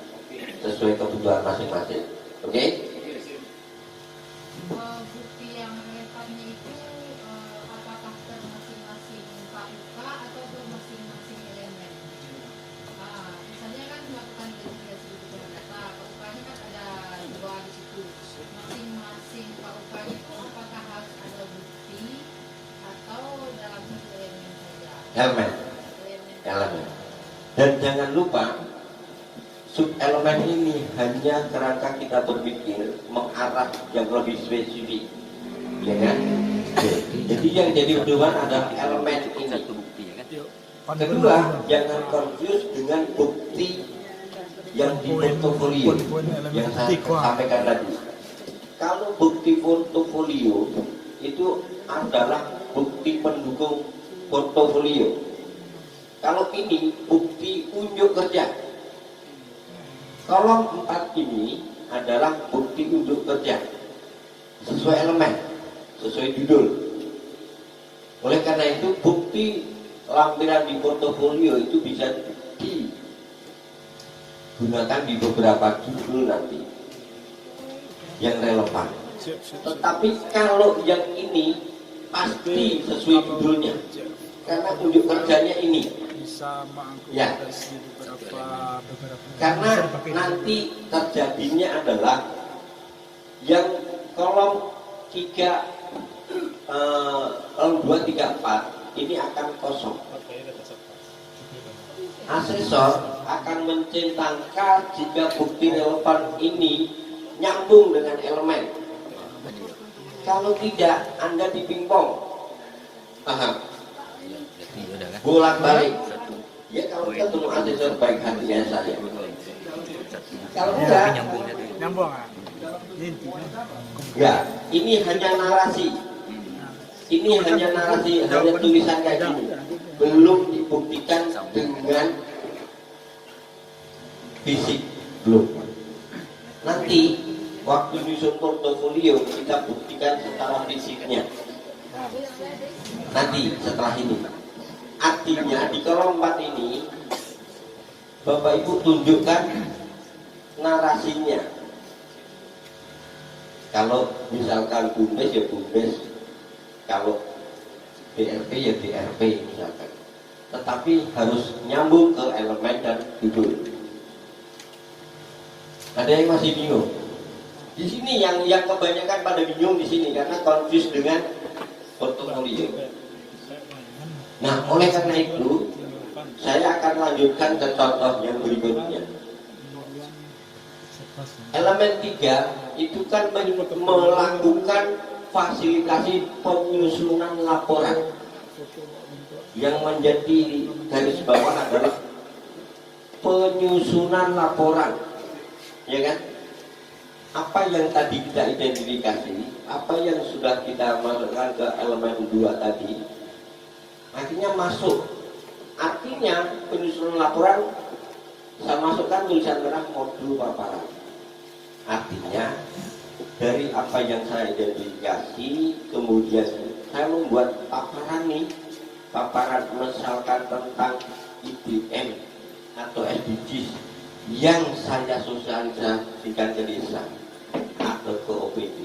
sesuai kebutuhan masing-masing. Oke? Bukti yang relevannya itu apakah ke masing-masing KUK atau ke masing-masing elemen? Misalnya kan melakukan identifikasi kebutuhan data, KUK-nya kan ada 2 di situ. Masing-masing KUK-nya itu apakah harus ada bukti atau dalam satu elemen saja? Elemen. Dan jangan lupa Sub-elemen ini hanya kerangka kita berpikir mengarah yang lebih spesifik, ya kan? Jadi yang jadi pedoman adalah elemen ini. Kedua, jangan confuse dengan bukti yang di portofolio yang saya sampaikan tadi. Kalau bukti portofolio itu adalah bukti pendukung portofolio. Kalau ini bukti unjuk kerja. Kolom 4 ini adalah bukti unjuk kerja sesuai elemen, sesuai judul. Oleh karena itu bukti lampiran di portofolio itu bisa digunakan di beberapa judul nanti yang relevan. Tetapi kalau yang ini pasti sesuai judulnya karena unjuk kerjanya ini. Ya, karena nanti terjadinya adalah yang kolom 3, kolom 2, 3, 4 ini akan kosong. Asesor akan mencentangkan jika bukti relevan ini nyambung dengan elemen. Kalau tidak, Anda dipingpong. Paham? Bolak-balik. Ya kalau ketemu asesor baik hatinya saja. Kalau enggak, nyambung ya ini hanya narasi. Ini hanya narasi, hanya tulisan kayak gini. Belum dibuktikan dengan fisik, belum. Nanti waktu nyusun portofolio kita buktikan secara fisiknya. Nanti setelah ini. Artinya di kolom 4 ini Bapak Ibu tunjukkan narasinya. Kalau misalkan Bumdes ya Bumdes, kalau BRP ya BRP misalkan. Tetapi harus nyambung ke elemen dan judul. Ada yang masih bingung? Di sini yang kebanyakan pada bingung di sini karena confuse dengan portofolio. Nah, oleh karena itu, saya akan lanjutkan ke contoh yang berikutnya. Elemen 3 itu kan melakukan fasilitasi penyusunan laporan. Yang menjadi garis bawah adalah penyusunan laporan, ya kan? Apa yang tadi kita identifikasi, apa yang sudah kita masukkan ke elemen 2 tadi, akhirnya masuk. Artinya penyusunan laporan saya masukkan tulisan merah modul paparan. Artinya dari apa yang saya identifikasi, kemudian saya membuat paparan nih, paparan misalkan tentang IDM atau SDGs yang saya sosialisasikan ke desa atau ke OPD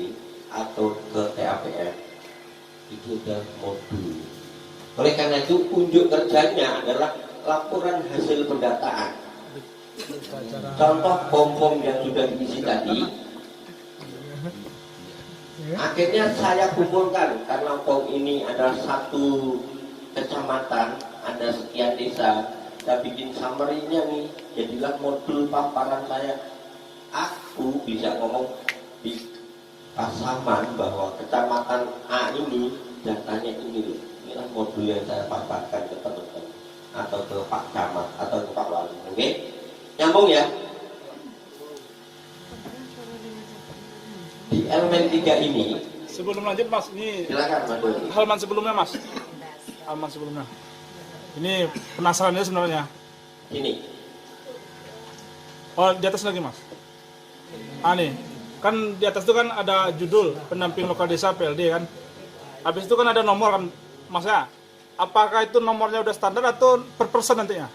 atau ke TAPM, itu adalah modul. Oleh karena itu unjuk kerjanya adalah laporan hasil pendataan. Contoh form-form yang sudah diisi tadi, akhirnya saya kumpulkan karena form ini adalah satu kecamatan, ada sekian desa. Saya bikin summary-nya nih, jadilah modul paparan saya. Aku bisa ngomong di Pasaman bahwa kecamatan A ini datanya ini loh. Inilah modul yang saya paparkan ke teman-teman atau ke Pak Camat atau ke Pak Wali. Oke? Nyambung ya? Di elemen 3 ini, sebelum lanjut Mas, ini silakan Mas Doni. halaman sebelumnya Mas. Halaman sebelumnya. Ini penasarannya sebenarnya. Ini. Oh, di atas lagi Mas. Nih. Kan di atas itu kan ada judul pendamping lokal desa PLD kan. Habis itu kan ada nomor kan Mas ya. Apakah itu nomornya udah standar atau per persen nantinya?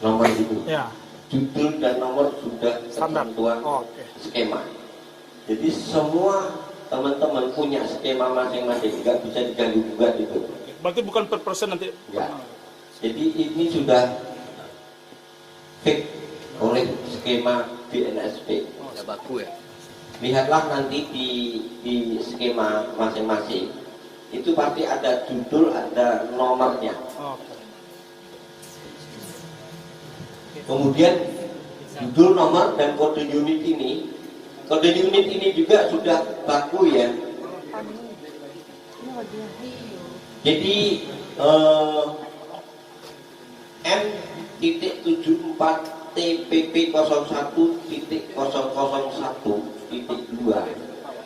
Nomor itu. Ya. Judul dan nomor sudah Standar. ketentuan Oke. skema. Jadi semua teman-teman punya skema masing-masing, nggak bisa diganggu-gugat itu. Berarti bukan per persen nanti. Ya. Jadi ini sudah fix oleh skema BNSP. Udah baku ya. Lihatlah nanti di skema masing-masing. Itu pasti ada judul, ada nomornya. Oke. Kemudian judul, nomor, dan kode unit ini. Kode unit ini juga sudah baku ya. Jadi M.74 TPP01.001.2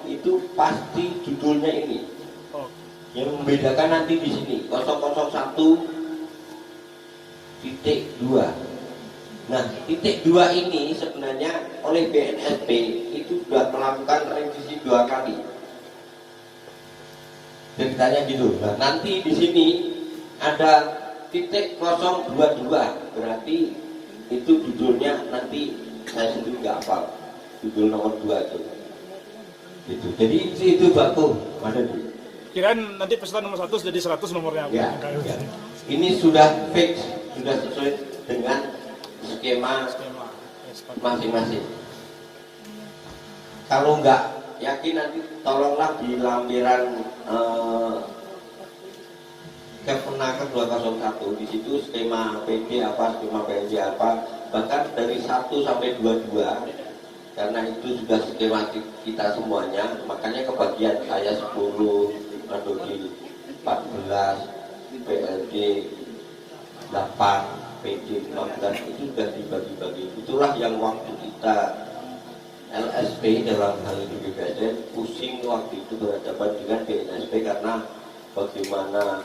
itu pasti judulnya ini. Yang membedakan nanti di sini 001.2. Nah, titik 2 ini sebenarnya oleh BNSP itu sudah melakukan revisi 2 kali. Ceritanya gitu. Nah, nanti di sini ada titik 022, berarti itu judulnya nanti saya sendiri nggak hafal. Judul nomor 2 itu. Gitu. Jadi itu baku. Mana dulu? Kirain nanti peserta nomor 1 jadi 100 nomornya. Ya, ya. Ini sudah fix, sudah sesuai dengan skema masing-masing. Kalau nggak yakin nanti tolonglah di lampiran Kemenaker 201, di situ skema PD apa, skema PNJ apa, bahkan dari 1 sampai 22, karena itu sudah skema kita semuanya, makanya kebagian saya 10, Andodi 14, PLD 8, PD 15 itu sudah dibagi-bagi. Itulah yang waktu kita LSP dalam hal ini BPSDM pusing waktu itu berhadapan dengan BNSP karena bagaimana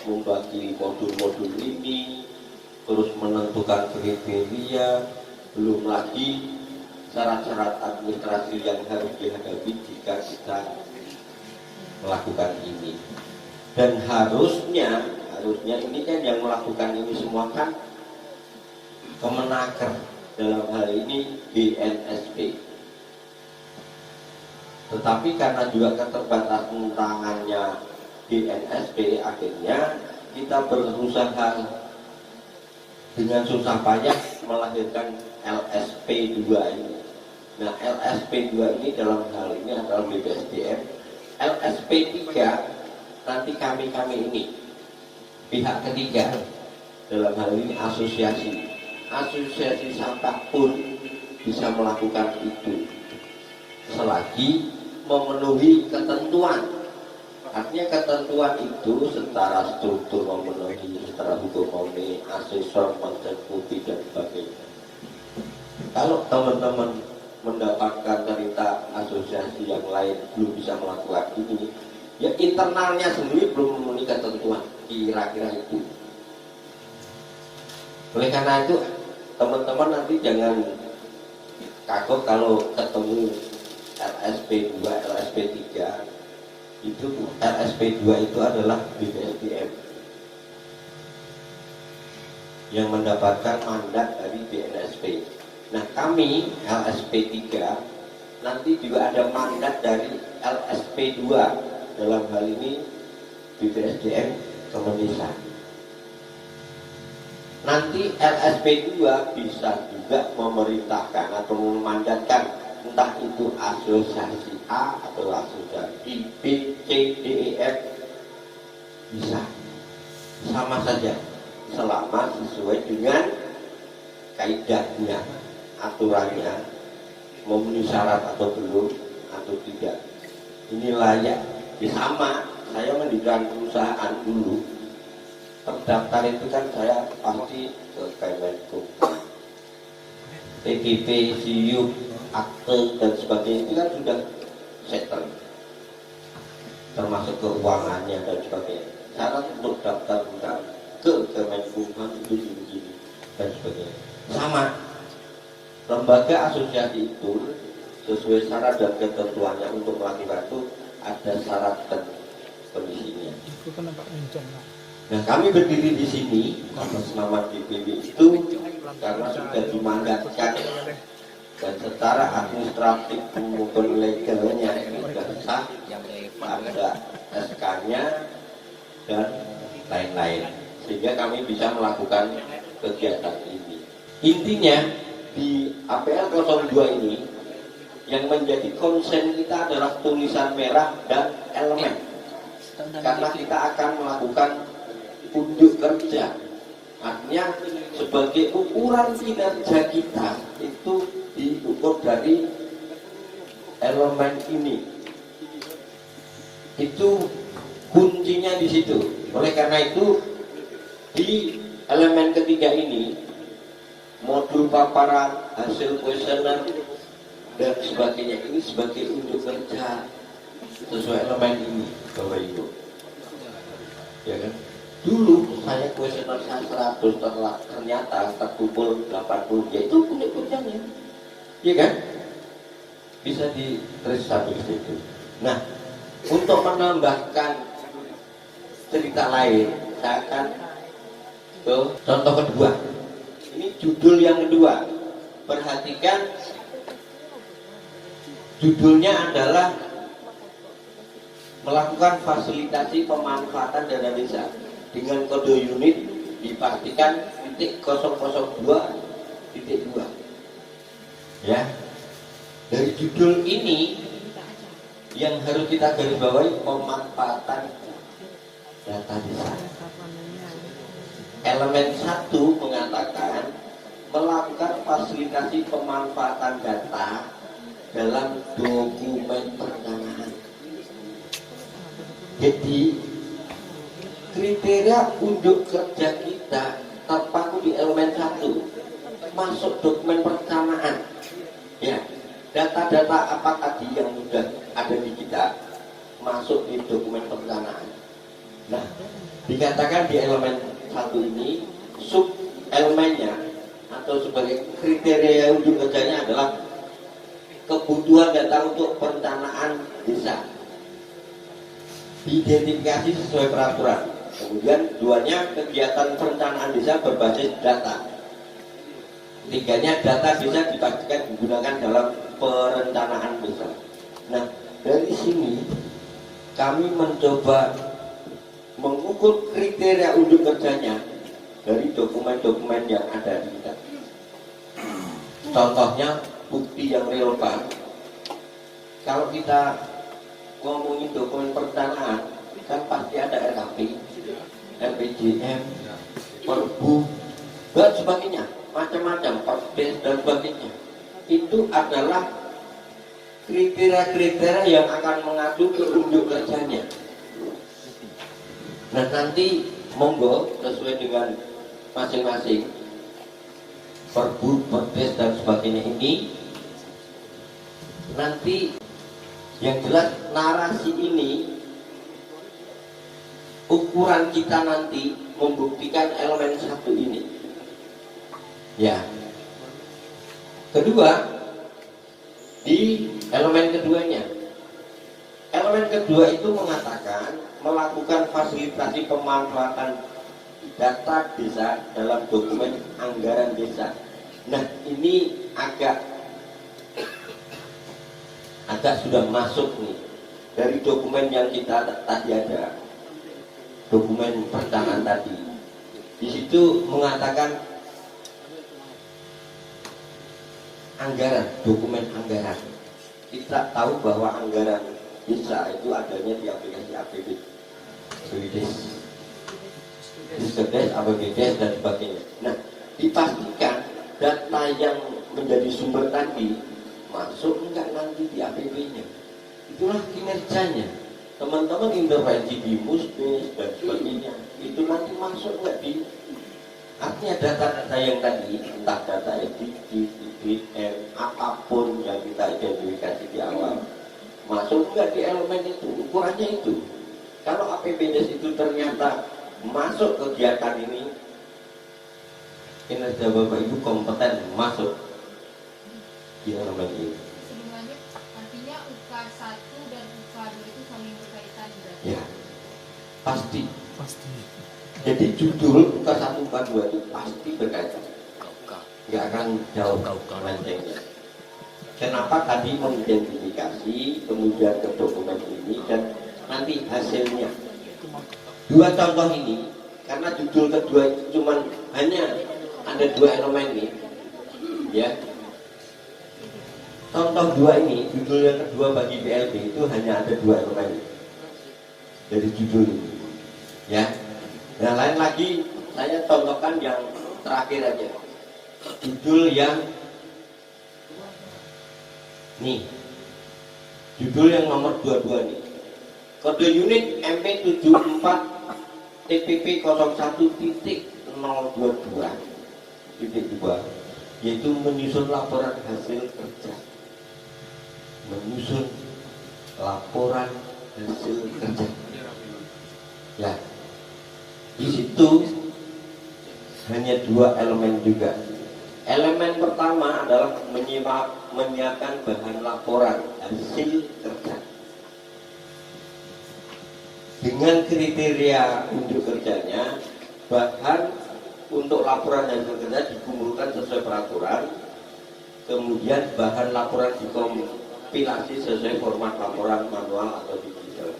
membagi modul-modul ini, terus menentukan kriteria, belum lagi syarat-syarat administrasi yang harus dihadapi jika kita melakukan ini. Dan harusnya ini kan yang melakukan ini semua kan Kemenaker, dalam hal ini BNSP. Tetapi karena juga keterbatasan tangannya BNSP, akhirnya kita berusaha dengan susah payah melahirkan LSP2 ini. Nah, LSP2 ini dalam hal ini adalah BPSDM. LSP3 nanti kami ini pihak ketiga, dalam hal ini asosiasi sampah pun bisa melakukan itu selagi memenuhi ketentuan. Artinya ketentuan itu secara struktur memenuhi, secara hukum memenuhi, asesor mencukupi dan sebagainya. Kalau teman-teman mendapatkan cerita asosiasi yang lain belum bisa melakukan ini, ya internalnya sendiri belum memenuhi ketentuan, kira-kira itu. Oleh karena itu teman-teman nanti jangan kaget kalau ketemu LSP2, LSP3 itu. LSP2 itu adalah BPSDM yang mendapatkan mandat dari BNSP. Nah, kami LSP3 nanti juga ada mandat dari LSP2, dalam hal ini BPSDM Kemendesan. Nanti LSP2 bisa juga memerintahkan atau memandatkan entah itu asosiasi A atau asosiasi B, C, D, E, F, bisa, sama saja selama sesuai dengan kaidahnya, aturannya, memenuhi syarat atau belum atau tidak. Ini layak. Ya sama, saya mendirikan perusahaan dulu, terdaftar itu kan saya pasti ke Kemenkum, TPP, SIUP, akte dan sebagainya itu kan sudah settle, termasuk keuangannya dan sebagainya. Syarat untuk daftar perusahaan ke Kemenkumham itu begini dan sebagainya. Sama, lembaga asosiasi itu sesuai syarat dan ketentuannya untuk melakukan itu ada syarat dan kondisinya. Nah, kami berdiri di sini atas nama DPW itu karena sudah dimandatkan dan secara administratif maupun legalnya ini sudah sah, ada SK-nya dan lain-lain, sehingga kami bisa melakukan kegiatan ini. Intinya di APL 02 ini yang menjadi konsen kita adalah tulisan merah dan elemen, karena kita akan melakukan unjuk kerja Artinya sebagai ukuran kinerja kita itu diukur dari elemen ini. Itu kuncinya di situ. Oleh karena itu di elemen ketiga ini, modul paparan, hasil kuesioner dan sebagainya, ini sebagai unjuk kerja sesuai elemen ini, Bapak Ibu. Ya kan? Dulu saya kuesioner 100, ternyata terkumpul 80, ya itu unjuk kerjanya, ya kan? Bisa ditulis satu di situ. Nah, untuk menambahkan cerita lain, saya akan ke contoh kedua. Ini judul yang kedua. Perhatikan, judulnya adalah melakukan fasilitasi pemanfaatan dana desa dengan kode unit dipastikan titik 002.2. Ya, dari judul ini yang harus kita garis bawahi pemanfaatan data desa. Elemen 1 mengatakan melakukan fasilitasi pemanfaatan data dalam dokumen perencanaan. Jadi kriteria unjuk kerja kita terpaku di elemen 1, masuk dokumen perencanaan. Ya, data-data apa tadi yang sudah ada di kita masuk di dokumen perencanaan. Nah, dikatakan di elemen 1 ini sub elemennya atau sebagai kriteria unjuk kerjanya adalah kebutuhan data untuk perencanaan desa, diidentifikasi sesuai peraturan. Kemudian duanya kegiatan perencanaan desa berbasis data. Tiganya data desa dipastikan digunakan dalam perencanaan desa. Nah, dari sini kami mencoba mengukur kriteria unjuk kerjanya dari dokumen-dokumen yang ada di kita. Contohnya bukti yang relevan. Kalau kita ngomongin dokumen perencanaan, kan pasti ada RKP, RPJM, Perbu, dan sebagainya, macam-macam, Perdes dan sebagainya. Itu adalah kriteria-kriteria yang akan mengacu ke unjuk kerjanya. Nah, nanti monggo sesuai dengan masing-masing Perbu, Perdes dan sebagainya ini, nanti yang jelas narasi ini ukuran kita nanti membuktikan elemen 1 ini. Ya. Kedua, di elemen keduanya. Elemen kedua itu mengatakan melakukan fasilitasi pemanfaatan data desa dalam dokumen anggaran desa. Nah, ini agak sudah masuk nih dari dokumen yang kita tadi ada, dokumen perencanaan tadi. Di situ mengatakan anggaran, dokumen anggaran. Kita tahu bahwa anggaran desa itu adanya di aplikasi APBD, Diskedes, APBD dan sebagainya. Nah, dipastikan data yang menjadi sumber tadi masuk enggak nanti di APB-nya. Itulah kinerjanya. Teman-teman intervensi di Musbis dan sebagainya, itu nanti masuk enggak di, artinya data-data yang tadi, entah data SDG, IBM, apapun yang kita identifikasi di awal, masuk enggak di elemen itu, ukurannya itu. Kalau APBD itu ternyata masuk kegiatan ini, kinerja Bapak Ibu kompeten masuk di elemen ini. Sebenarnya artinya UK1 dan UK2 itu saling berkaitan berarti? Ya, pasti. Jadi judul UK1, UK2 itu pasti berkaitan. Nggak akan jauh melencengnya. Kenapa tadi mengidentifikasi, kemudian ke dokumen ini, dan nanti hasilnya. Dua contoh ini, karena judul kedua itu cuman hanya ada 2 elemen ini, ya. Contoh 2 ini, judul yang kedua bagi PLB itu hanya ada 2 elemen dari judul ini, ya. Yang lain lagi Saya contohkan yang terakhir aja. Judul yang nih. Judul yang nomor 22 nih. Kode unit MP74 TPP 01.022 yaitu menyusun laporan hasil kerja. Menyusun laporan hasil kerja. Ya, di situ hanya 2 elemen juga. Elemen pertama adalah menyiapkan bahan laporan hasil kerja dengan kriteria unjuk kerjanya. Bahan untuk laporan hasil kerja dikumpulkan sesuai peraturan, kemudian bahan laporan dikompilasi sesuai format laporan manual atau digital.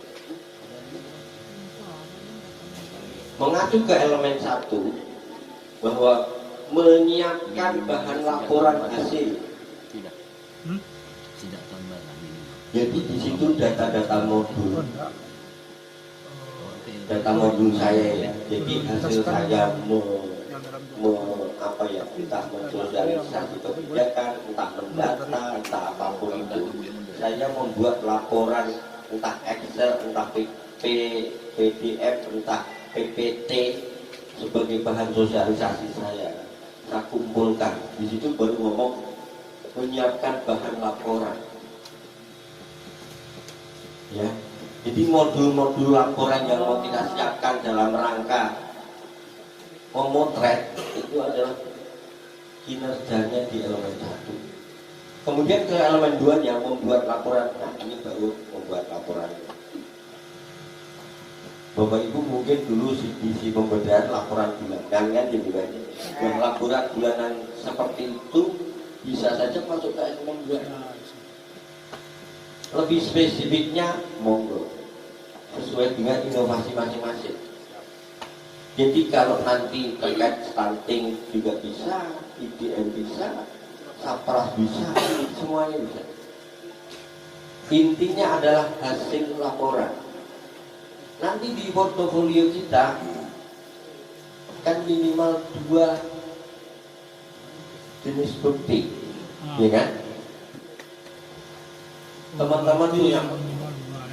Mengacu ke elemen 1 bahwa menyiapkan bahan laporan hasil. Jadi di situ data-data modul, data modul saya ya. Jadi hasil saya entah mensosialisasi kebijakan, entah mendata, entah apapun itu. Saya membuat laporan entah Excel, entah PDF, entah PPT sebagai bahan sosialisasi saya kumpulkan. Di situ baru ngomong menyiapkan bahan laporan. Ya, jadi modul-modul laporan yang mau kita siapkan dalam rangka memotret itu adalah kinerjanya di elemen 1. Kemudian ke elemen 2 yang membuat laporan. Nah, ini baru membuat laporan. Bapak Ibu mungkin dulu di pembedaan laporan bulanan kan jadi banyak. Yang laporan bulanan seperti itu bisa saja masuk ke elemen 2. Lebih spesifiknya monggo sesuai dengan inovasi masing-masing. Jadi kalau nanti terkait stunting juga bisa, IDM bisa, Sapras bisa, semuanya bisa. Intinya adalah hasil laporan. Nanti di portofolio kita kan minimal 2 jenis bukti, ya kan? Teman-teman punya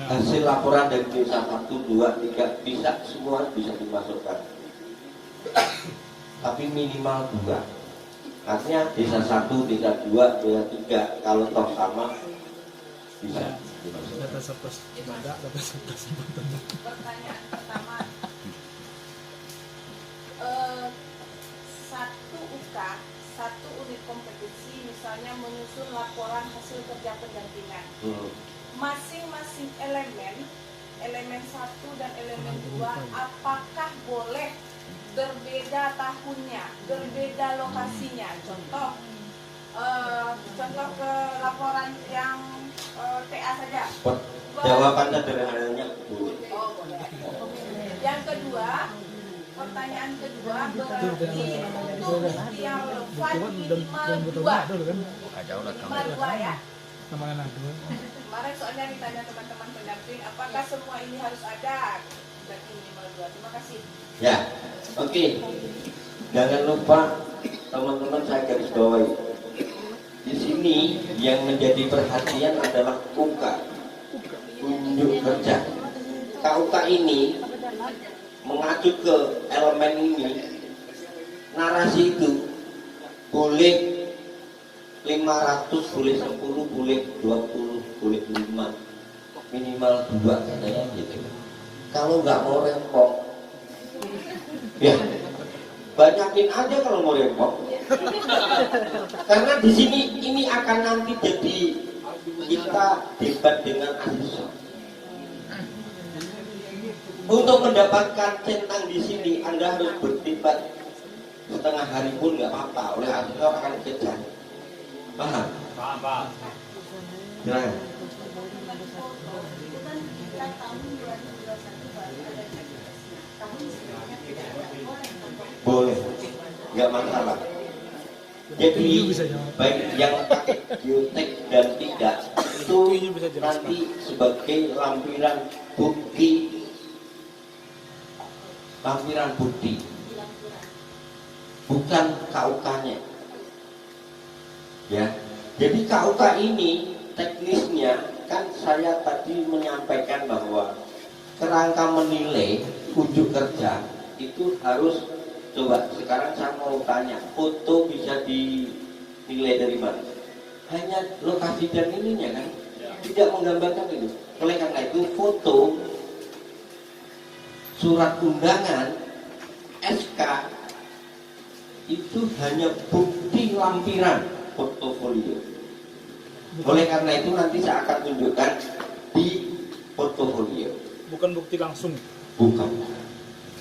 hasil laporan dari desa 1, 2, 3 bisa, semua bisa dimasukkan. Tapi minimal 2. Artinya desa 1, desa 2, desa 3 kalau toh sama bisa. Data Sapras ada, data Sapras ada. Pertanyaan pertama, satu UK, satu unit kompetisi misalnya menyusun laporan hasil kerja pendampingan. Masing-masing elemen 1 dan elemen 2 apakah boleh berbeda tahunnya, berbeda lokasinya? Contoh ke laporan yang TA saja. Jawaban sederhananya boleh. Oh, boleh. Yang kedua, pertanyaan kedua, berarti untuk bukti yang relevan minimal 2 ya. Kemarin soalnya ditanya teman-teman pendamping, apakah semua ini harus ada? Berarti minimal 2. Terima kasih. Ya, oke. Jangan lupa teman-teman saya garis bawahi. Di sini yang menjadi perhatian adalah UK, unjuk kerja. KUK ini mengacu ke elemen ini, narasi itu boleh 500, boleh 10, boleh 20, boleh 5, minimal 2 katanya gitu. Kalau nggak mau repot, ya banyakin aja kalau mau repot. Karena di sini ini akan nanti jadi kita debat dengan asesor. Untuk mendapatkan centang di sini Anda harus berdebat setengah hari pun nggak apa-apa, oleh asesor akan kejar. Paham? Paham. Nah. Boleh, nggak masalah. Jadi baik yang pakai biotek dan tidak itu nanti sebagai lampiran bukti. bukan KUK-nya. Ya, jadi KUK ini teknisnya kan saya tadi menyampaikan bahwa kerangka menilai unjuk kerja itu harus, coba sekarang saya mau tanya, foto bisa dinilai dari mana? Hanya lokasi dan ininya kan, tidak menggambarkan itu. Oleh karena itu foto, surat undangan, SK itu hanya bukti lampiran portofolio. Oleh karena itu nanti saya akan tunjukkan di portofolio. Bukan bukti langsung. Bukan.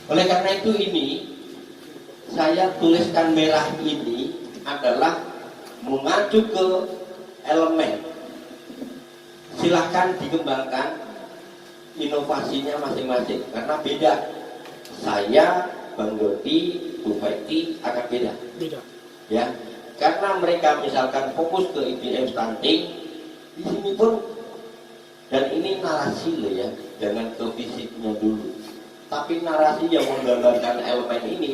Oleh karena itu ini saya tuliskan merah ini adalah mengacu ke elemen. Silahkan dikembangkan inovasinya masing-masing karena beda. Saya, Bang Dodi, Bu Feti akan beda. Beda. Ya, karena mereka misalkan fokus ke IBM stunting, di sini pun, dan ini narasi loh ya, jangan ke fisiknya dulu. Tapi narasi yang menggambarkan elemen ini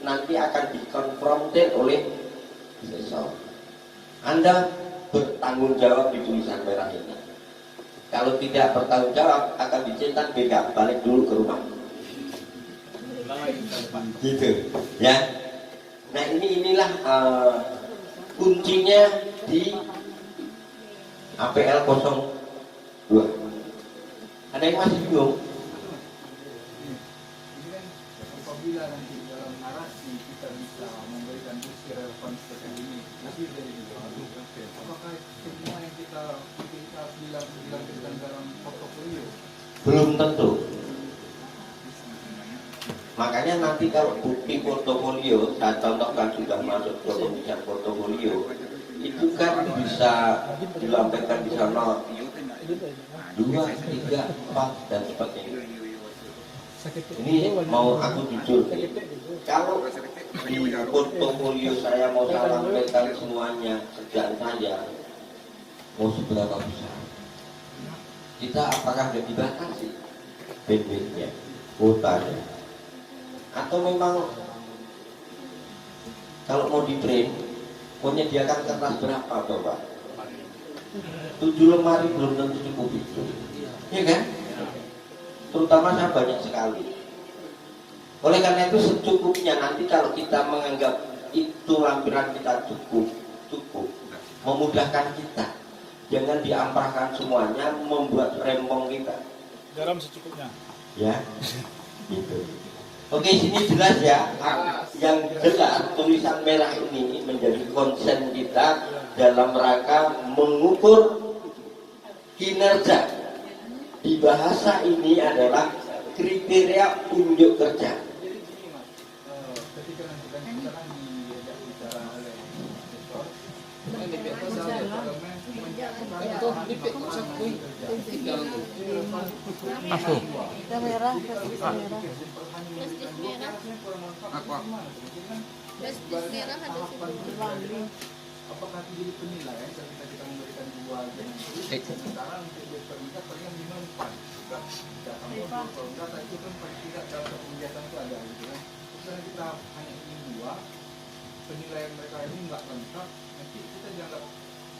nanti akan dikonfrontir oleh sesor. Anda bertanggung jawab di tulisan merah ini. Kalau tidak bertanggung jawab akan dicetak BK, balik dulu ke rumah. Gitu, ya. Nah inilah kuncinya di APL 02. Ada yang masih bingung? Apabila nanti dalam narasi kita bisa memberikan bukti relevan seperti ini, lebih dari itu, apakah semua yang kita bilang dalam portofolio? Belum tentu. Makanya nanti kalau bukti portofolio, saya contohkan sudah masuk ke pembicaraan portofolio, itu kan bisa dilampirkan di sana 2, 3, 4 dan sebagainya. Ini mau aku jujur, kalau di portofolio saya mau saya lampirkan semuanya kerjaan saya, mau seberapa besar? Kita apakah sudah dibatasi bandwidthnya, kuotanya? Atau memang kalau mau di print menyediakan kertas berapa Bapak? 7 lemari belum tentu cukup itu, ya kan? Terutama saya banyak sekali. Oleh karena itu secukupnya nanti kalau kita menganggap itu lampiran kita cukup memudahkan kita, jangan diampahkan semuanya membuat rempong kita. Garam secukupnya. Ya, gitu. Oke, sini jelas ya. Yang jelas tulisan merah ini menjadi konsen kita dalam rangka mengukur kinerja. Di bahasa ini adalah kriteria unjuk kerja. Jadi begini Mas, ketika nanti kita kan diajak bicara oleh investor, kan DPR parlemen apakah itu jadi penilaian ketika kita memberikan 2 dengan sekarang untuk berpermintaan paling minimum 4 kalau data itu kan paling tidak dalam kegiatan itu ada gitu kan. Misalnya kita hanya ingin 2, penilaian mereka ini nggak lengkap, nanti kita dianggap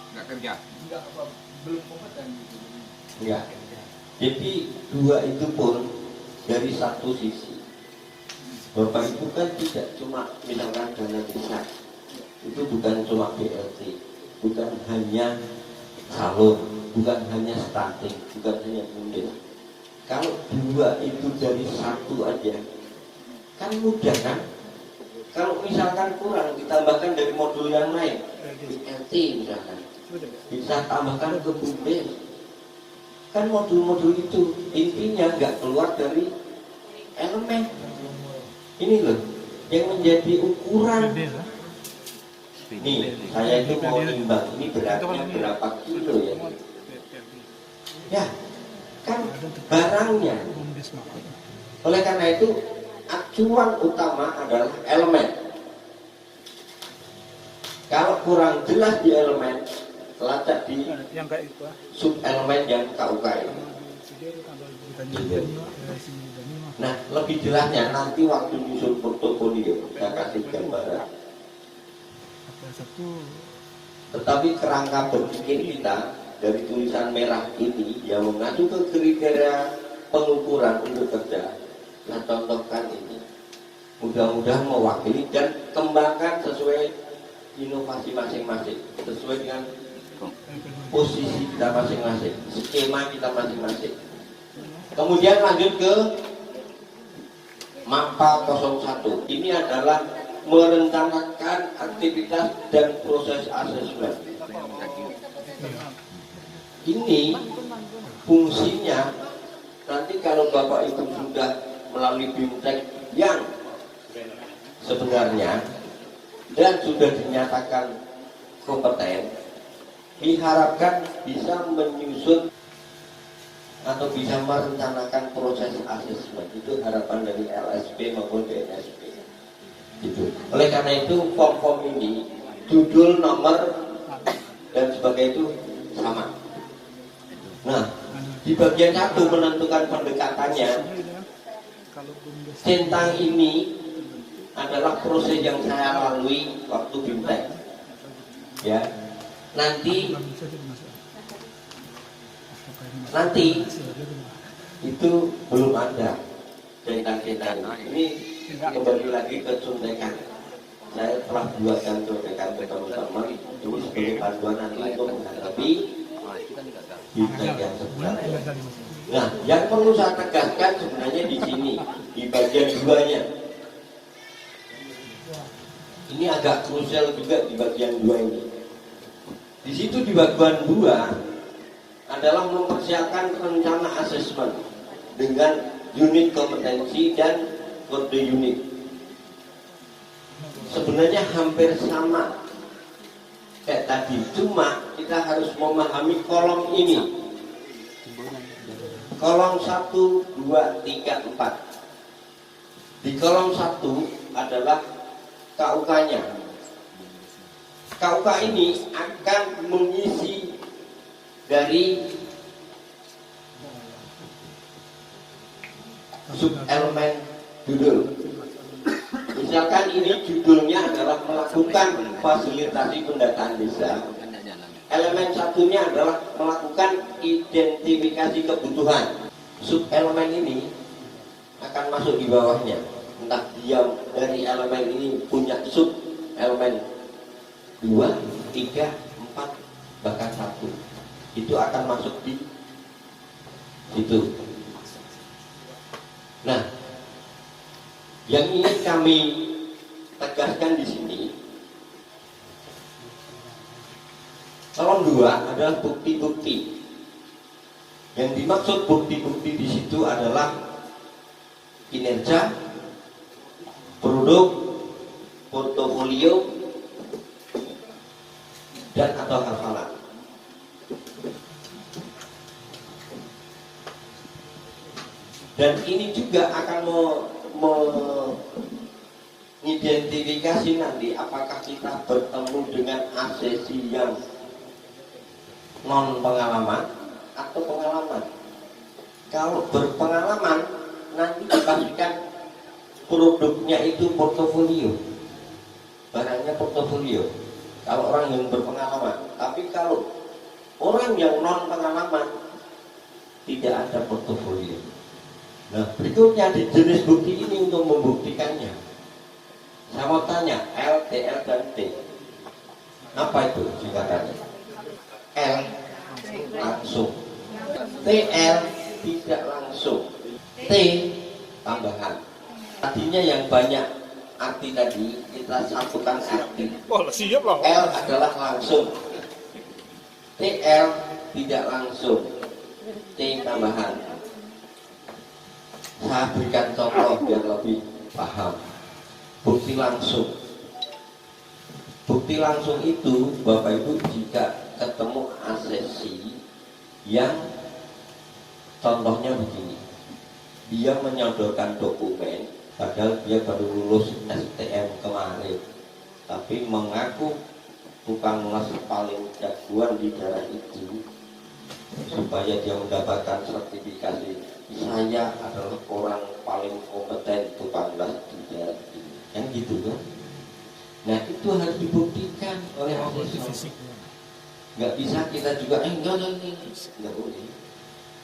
nggak kerja, nggak apa, belum kompeten gitu. Ya, jadi 2 itu pun dari satu sisi. Bapak itu kan tidak cuma misalkan dana desa, itu bukan cuma BLT, bukan hanya calon, bukan hanya stunting, bukan hanya bundel. Kalau 2 itu dari 1 aja, kan mudah kan? Kalau misalkan kurang, ditambahkan dari modul yang lain, BLT misalkan, bisa tambahkan ke bundel. Kan modul-modul itu intinya nggak keluar dari elemen. Ini loh yang menjadi ukuran. Nih, saya itu mau nimbang, ini beratnya berapa kilo ya? Ya, kan barangnya. Oleh karena itu, acuan utama adalah elemen. Kalau kurang jelas di elemen, lacak di sub elemen yang KUK ini. Nah, lebih jelasnya nanti waktu nyusun portofolio saya kasih gambaran. Tetapi kerangka berpikir kita dari tulisan merah ini yang mengacu ke kriteria pengukuran untuk kerja. Nah, contohkan ini. Mudah-mudahan mewakili dan kembangkan sesuai inovasi masing-masing, sesuai dengan posisi kita masing-masing, skema kita masing-masing. Kemudian lanjut ke MAPA 01. Ini adalah merencanakan aktivitas dan proses asesmen. Ini fungsinya nanti kalau Bapak Ibu sudah melalui BIMTEK yang sebenarnya dan sudah dinyatakan kompeten, diharapkan bisa menyusun atau bisa merencanakan proses asesmen. Itu harapan dari LSP maupun DNSP. Gitu. Oleh karena itu form-form ini judul, nomor dan sebagainya itu sama. Nah, di bagian 1 menentukan pendekatannya. Tentang ini adalah proses yang saya lalui waktu BIMTEK. Ya, nanti itu belum ada centang-centang. Ini kembali lagi ke contekan. Saya telah buatkan contekan ke teman-teman ini sebagai panduan nanti untuk menghadapi BIMTEK yang sebenarnya. Nah, yang perlu saya tegaskan sebenarnya di sini, di bagian 2-nya. Ini agak krusial juga di bagian 2 ini. Di situ di bagian 2 adalah mempersiapkan rencana asesmen dengan unit kompetensi dan kode unit. Sebenarnya hampir sama kayak tadi, cuma kita harus memahami kolom ini. Kolom 1, 2, 3, 4. Di kolom 1 adalah KUK-nya. KUK ini akan mengisi dari sub elemen judul. Misalkan ini judulnya adalah melakukan fasilitasi pendataan desa. Elemen satunya adalah melakukan identifikasi kebutuhan. Sub elemen ini akan masuk di bawahnya. Entah dia dari elemen ini punya sub elemen 2, 3, 4, bahkan 1. Itu akan masuk di situ. Nah, yang ingin kami tegaskan di sini, kolom 2 adalah bukti-bukti. Yang dimaksud bukti-bukti di situ adalah kinerja, produk, portofolio, dan atau hafalan. Dan ini juga akan mengidentifikasi nanti apakah kita bertemu dengan asesi yang non pengalaman atau pengalaman. Kalau berpengalaman nanti dipastikan produknya itu portofolio, barangnya portofolio. Kalau orang yang berpengalaman, tapi kalau orang yang non pengalaman tidak ada portofolio. Nah, berikutnya di jenis bukti ini untuk membuktikannya. Saya mau tanya, L, TL, dan T. Apa itu singkatannya? L langsung, TL tidak langsung, T tambahan. Tadinya yang banyak arti tadi kita satukan arti. Siap loh. L adalah langsung, TL tidak langsung, T tambahan. Saya berikan contoh biar lebih paham. Bukti langsung. Bukti langsung itu Bapak Ibu jika ketemu asesi yang contohnya begini, dia menyodorkan dokumen padahal dia baru lulus STM kemarin, tapi mengaku tukang les paling jagoan di daerah itu, supaya dia mendapatkan sertifikasi saya adalah orang paling kompeten tukang las di daerah ini, yang gitu kan. Nah itu harus dibuktikan oleh asesor. Nggak bisa kita juga nggak boleh.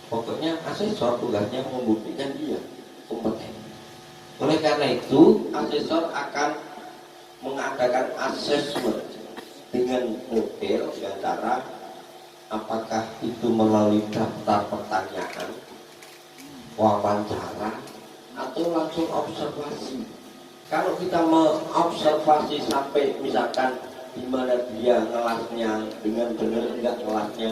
Pokoknya asesor tugasnya membuktikan dia kompeten. Oleh karena itu asesor akan mengadakan asesmen dengan model antara apakah itu melalui daftar pertanyaan, wawancara, atau langsung observasi. Kalau kita mengobservasi sampai misalkan di mana dia ngelasnya dengan benar enggak ngelasnya,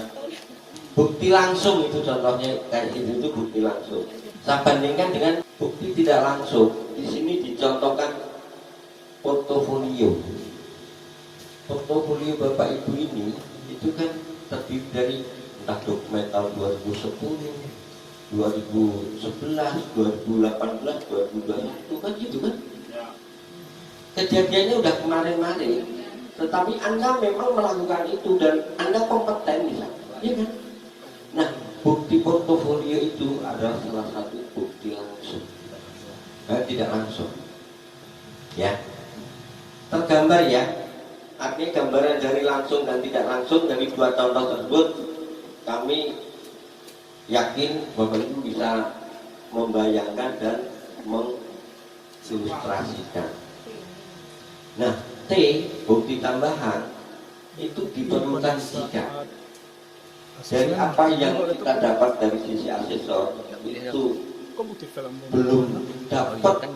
bukti langsung itu contohnya kayak itu bukti langsung. Saya bandingkan dengan bukti tidak langsung. Di sini dicontohkan portofolio. Portofolio Bapak Ibu ini itu kan terdiri dari entah dokumen tahun 2010, 2011, 2018, 2021 kan gitu kan. Kejadiannya udah kemarin-kemarin, tetapi Anda memang melakukan itu dan Anda kompeten bisa, ya kan? Nah, bukti portofolio itu adalah salah satu bukti langsung, tidak langsung, ya. Tergambar ya, artinya gambaran dari langsung dan tidak langsung dari dua contoh tersebut, kami yakin Bapak Ibu bisa membayangkan dan mengilustrasikan. Nah, T, bukti tambahan, itu diperlukan jika dari apa yang kita dapat dari sisi asesor itu belum dapat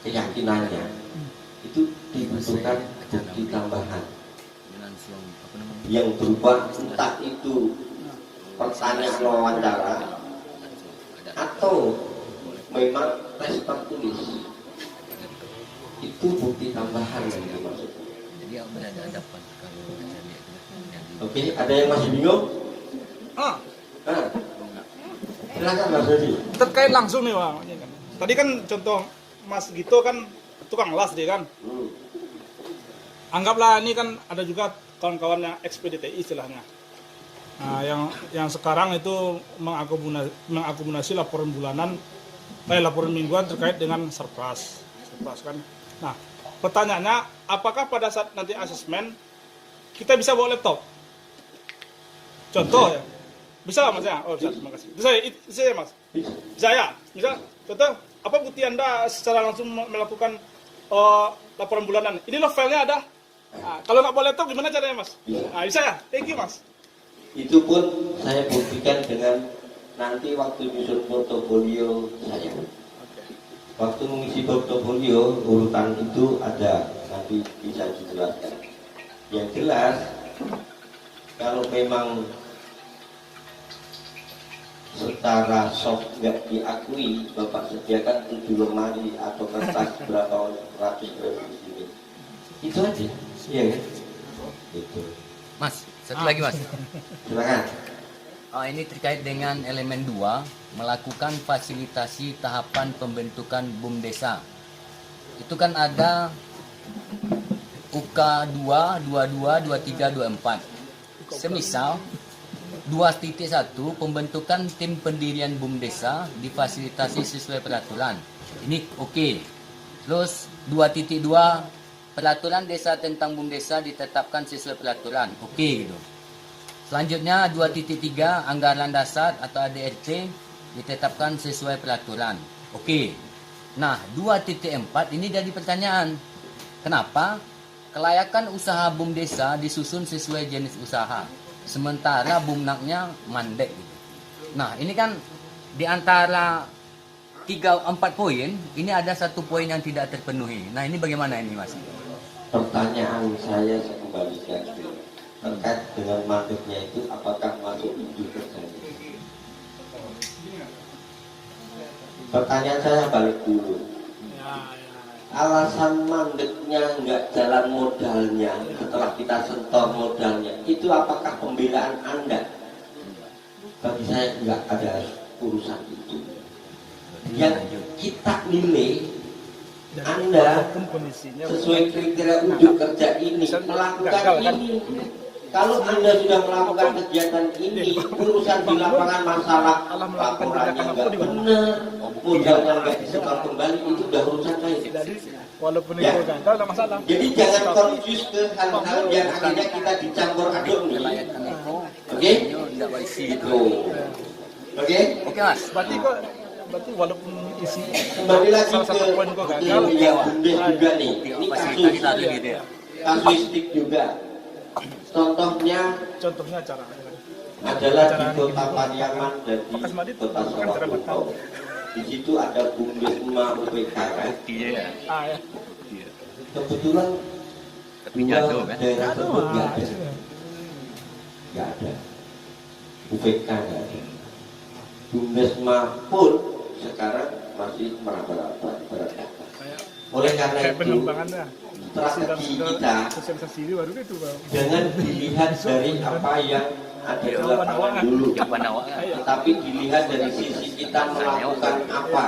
keyakinannya, itu dibutuhkan bukti tambahan yang berupa entah itu pertanyaan wawancara atau memang tes tertulis. Itu bukti tambahan yang dimaksud. Oke, ada yang masih bingung? Silakan Mas Dodi. Terkait langsung nih Bang. Tadi kan contoh Mas Gito kan tukang las dia kan. Anggaplah ini kan ada juga kawan-kawan yang XPDTI istilahnya. Nah, yang sekarang itu mengakumulasi laporan bulanan, laporan mingguan terkait dengan surplus kan. Nah, pertanyaannya, apakah pada saat nanti asesmen kita bisa bawa laptop? Contoh ya, bisa Mas ya? Oh bisa, terima kasih. Itu saya Mas. Saya, misal contoh, apa bukti Anda secara langsung melakukan laporan bulanan? Ini loh filenya ada. Nah, kalau nggak bawa laptop gimana caranya Mas? Nah, bisa ya? Thank you Mas. Itu pun saya buktikan dengan nanti waktu nyusun portofolio saya. Waktu mengisi portofolio urutan itu ada, nanti bisa dijelaskan. Yang jelas, kalau memang secara soft nggak diakui, Bapak sediakan 7 lemari atau kertas berapa ratus gram di sini. Itu aja, iya kan? Itu. Mas, satu lagi Mas. Silakan. Ini terkait dengan elemen 2, melakukan fasilitasi tahapan pembentukan BUM desa. Itu kan ada UK 2, 22, 23, 24. Semisal 2.1 pembentukan tim pendirian BUM desa difasilitasi sesuai peraturan. Ini oke. Terus 2.2 peraturan desa tentang BUM desa ditetapkan sesuai peraturan. Oke gitu. Selanjutnya 2.3 anggaran dasar atau ADRT ditetapkan sesuai peraturan. Oke. Nah, 2.4 ini jadi pertanyaan. Kenapa kelayakan usaha BUM desa disusun sesuai jenis usaha, sementara BUMNAKnya mandek gitu. Nah, ini kan di antara 3-4 poin, ini ada 1 poin yang tidak terpenuhi. Nah, ini bagaimana ini Mas? Pertanyaan saya kembalikan terkait dengan mandeknya itu apakah masuk ujung kerjanya? Pertanyaan saya balik dulu. Alasan mandeknya nggak jalan modalnya setelah kita setor modalnya itu apakah pembelaan Anda? Bagi saya nggak ada urusan itu. Yang kita nilai Anda sesuai kriteria ujung kerja ini melakukan ini Kalau Anda sudah melakukan kegiatan ini, urusan di lapangan masalah laporannya nggak benar, modalnya nggak disetor kembali, itu udah urusan lain. Walaupun Ya. itu gagal, ada masalah. Jadi jangan confuse ke hal-hal yang akhirnya kita dicampur aduk nih. Oke? Itu. Oke? Oke Mas. Berarti walaupun isi Kembali lagi salah satu poin kok ke gagal, yang bunda juga nih. Ini kasuistik juga. Contohnya cara adalah di Kota Pariaman dan di Bekas Madit, Kota bukan cara Sawah bertahu. Di situ ada Bumdesma UPK kan. Iya. ya. Kebetulan Tapi dua jatuh kan. daerah tersebut nggak ada. UPK nggak ada. Bumdesma pun sekarang masih meraba-raba berada. Oleh karena Kayak itu, pengembangannya. strategi kita Sosialisasi ini baru itu Bang. jangan dilihat dari apa yang ada di lapangan dulu, tetapi dilihat dari sisi kita melakukan apa.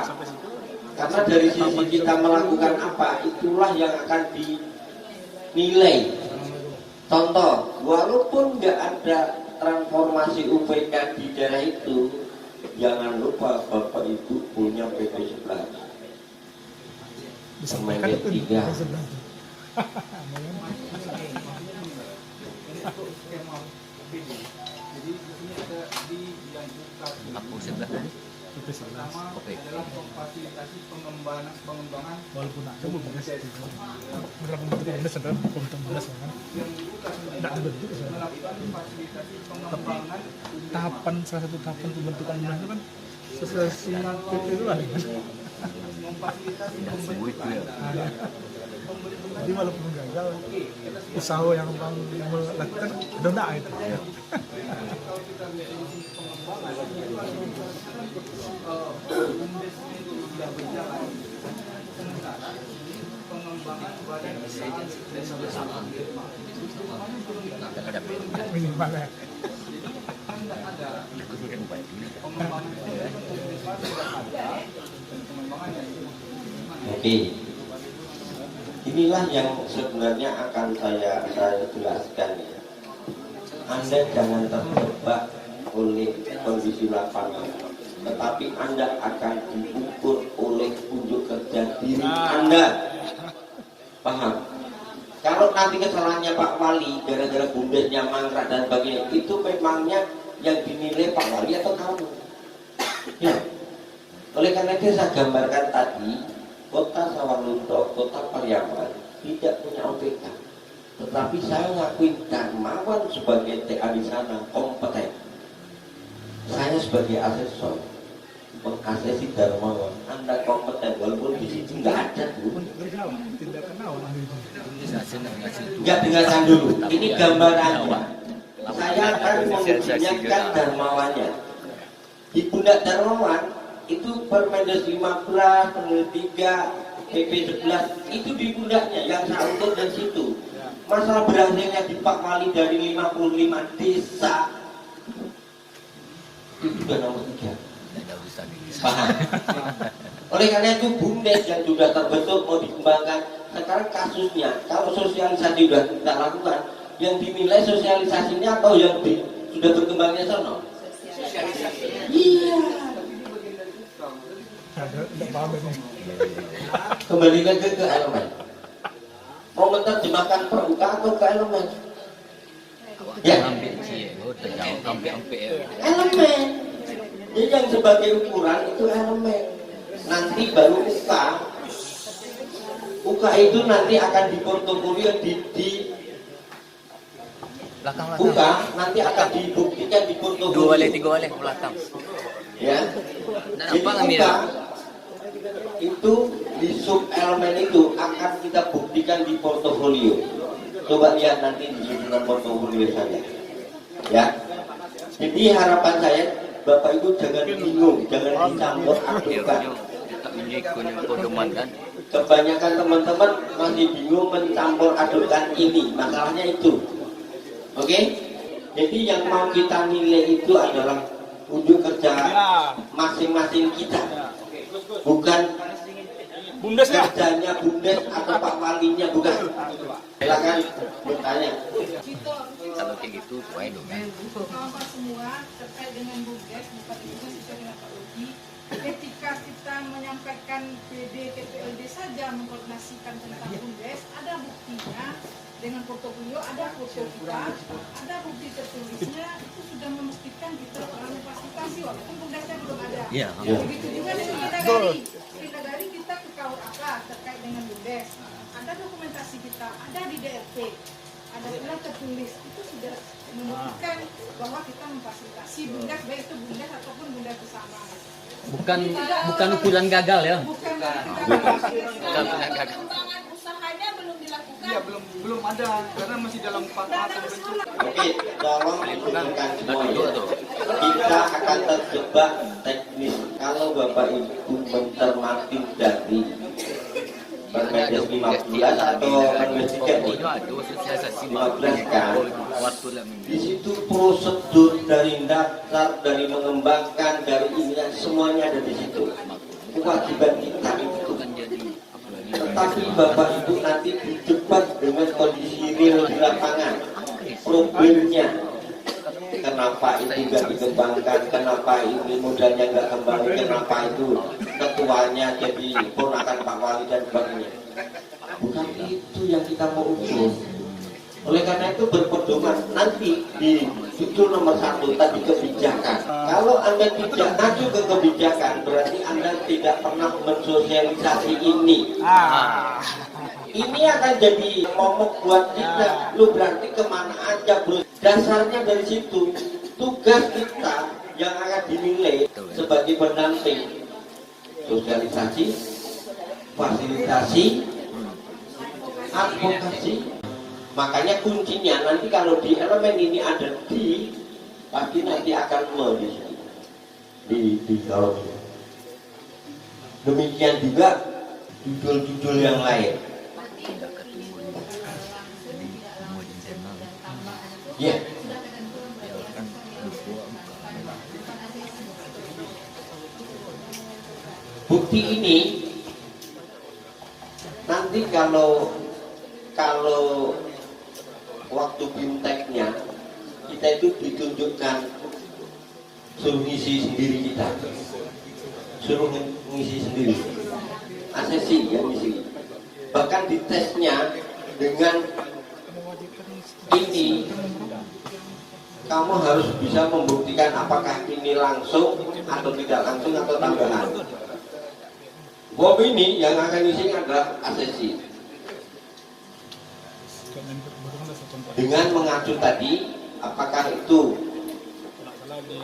Karena dari sisi kita melakukan apa, itulah yang akan dinilai. Contoh, walaupun nggak ada transformasi UPK di daerah itu, jangan lupa Bapak Ibu punya PP 11. Disampaikan itu di 3. sebelah. Jadi di sini ada di yang buka Aku sebelah tadi. pertama Oke. adalah memfasilitasi pengembangan Walaupun ada belum beres itu. Berapa bentuk beres ada bentuk beres kan. yang dibuka sebenarnya Tidak ada bentuk sebenarnya. melakukan fasilitasi pengembangan Tahapan salah satu tahapan pembentukan beras itu kan sesuai dengan PP itu ada kan. memfasilitasi Semua itu ya. Ada. Jadi walaupun gagal, usaha yang bang melakukan ada enggak itu. kalau kita lihat di sini pengembangan BUMDes itu sudah berjalan sementara pengembangan badan usaha desa Ada beda. Minimal ya. tidak ada pengembangan desa tidak ada pengembangan yang Oke. Inilah yang sebenarnya akan saya jelaskan ya. Anda jangan terjebak oleh kondisi lapangan, tetapi Anda akan diukur oleh unjuk kerja diri Anda. Paham? Kalau nanti kesalahannya Pak Wali gara-gara bumdesnya mangkrak dan sebagainya, itu memangnya yang dinilai Pak Wali atau kamu? Ya. Oleh karena itu saya gambarkan tadi, Kota Sawalunto, Kota Pariaman tidak punya OPK, tetapi saya ngakuin Darmawan sebagai TA di sana kompeten. Saya sebagai asesor mengasesi Darmawan, Anda kompeten walaupun di situ nggak ada dulu. Tidak kenal itu. Nggak dengarkan dulu. Ini gambarannya. Saya akan mengingatkan Darmawannya. Di pundak Darmawan itu Permendes 15, Permendes 3, PP 11 itu di pundaknya yang saya urut dan situ. Masalah berhasilnya di Pak Wali dari 55 desa itu sudah nomor 3. Paham? Oleh karena itu bumdes yang sudah terbentuk mau dikembangkan. Sekarang kasusnya kalau sosialisasi sudah kita lakukan, yang dinilai sosialisasinya atau yang sudah berkembangnya sono? Iya. Tidak paham ini. Kembalikan ke elemen. Mau menerjemahkan pramuka atau ke elemen? Ya. Elemen. Jadi yang sebagai ukuran itu elemen. Nanti baru UKA. UKA itu nanti akan diportofolio di UKA nanti akan dibuktikan di portofolio. 2 wale belakang. Ya. Jadi UKA itu di sub elemen itu akan kita buktikan di portofolio. Coba lihat nanti di susunan portofolio saya. Ya. Jadi harapan saya Bapak Ibu jangan bingung, jangan dicampur adukan. Kebanyakan teman-teman masih bingung mencampur adukan ini, masalahnya itu. Oke? Jadi yang mau kita nilai itu adalah unjuk kerja masing-masing kita, bukan Bumdes ya? kerjanya bumdes atau Pak Walinya, bukan. Silakan bertanya. Kalau kayak gitu mengkoordinasikan tentang BUMDes, ada buktinya dengan portofolio, ada foto kita, ada bukti tertulisnya, itu sudah memastikan kita telah memfasilitasi walaupun BUMDesnya belum ada. Iya. Begitu juga dengan Kemendagri. Kemendagri kita ke KUHK terkait dengan BUMDes. Ada dokumentasi kita, ada di DRP, ada pula tertulis. Itu sudah membuktikan bahwa kita memfasilitasi BUMDes, baik itu BUMDes ataupun BUMDes bersama. Bukan ukuran gagal ya. Bukan Pengembangan usahanya belum dilakukan. Iya, belum ada karena masih dalam tahap pembentukan. Oke, tolong dibutuhkan semuanya. Kita akan terjebak teknis kalau Bapak Ibu mencermati dari Permendes 15 atau Permendes 15 kan, di situ prosedur dari daftar, dari mengembangkan, dari ini semuanya ada di situ. Kewajiban kita itu. Tetapi Bapak Ibu nanti dijebak dengan kondisi real di lapangan. Problemnya, kenapa itu nggak dikembangkan, kenapa ini modalnya nggak kembali, kenapa itu ketuanya jadi ponakan Pak Wali dan sebagainya. Bukan itu yang kita mau usul. Oleh karena itu berpedoman nanti di judul nomor 1 tadi kebijakan. Kalau Anda tidak maju ke kebijakan, berarti Anda tidak pernah mensosialisasi ini. Ini akan jadi momok buat kita. Lu berarti kemana aja bro? Dasarnya dari situ. Tugas kita yang akan dinilai sebagai pendamping, sosialisasi, fasilitasi, advokasi. Makanya kuncinya nanti kalau di elemen ini ada di, pasti nanti akan di kalau demikian juga judul-judul yang lain. Ya. Bukti ini nanti kalau waktu bimteknya kita itu ditunjukkan suruh ngisi sendiri kita, suruh ngisi sendiri, asesi ya ngisi. Bahkan di tesnya dengan ini kamu harus bisa membuktikan apakah ini langsung atau tidak langsung atau tambahan. Bob ini yang akan isi adalah asesi. Dengan mengacu tadi, apakah itu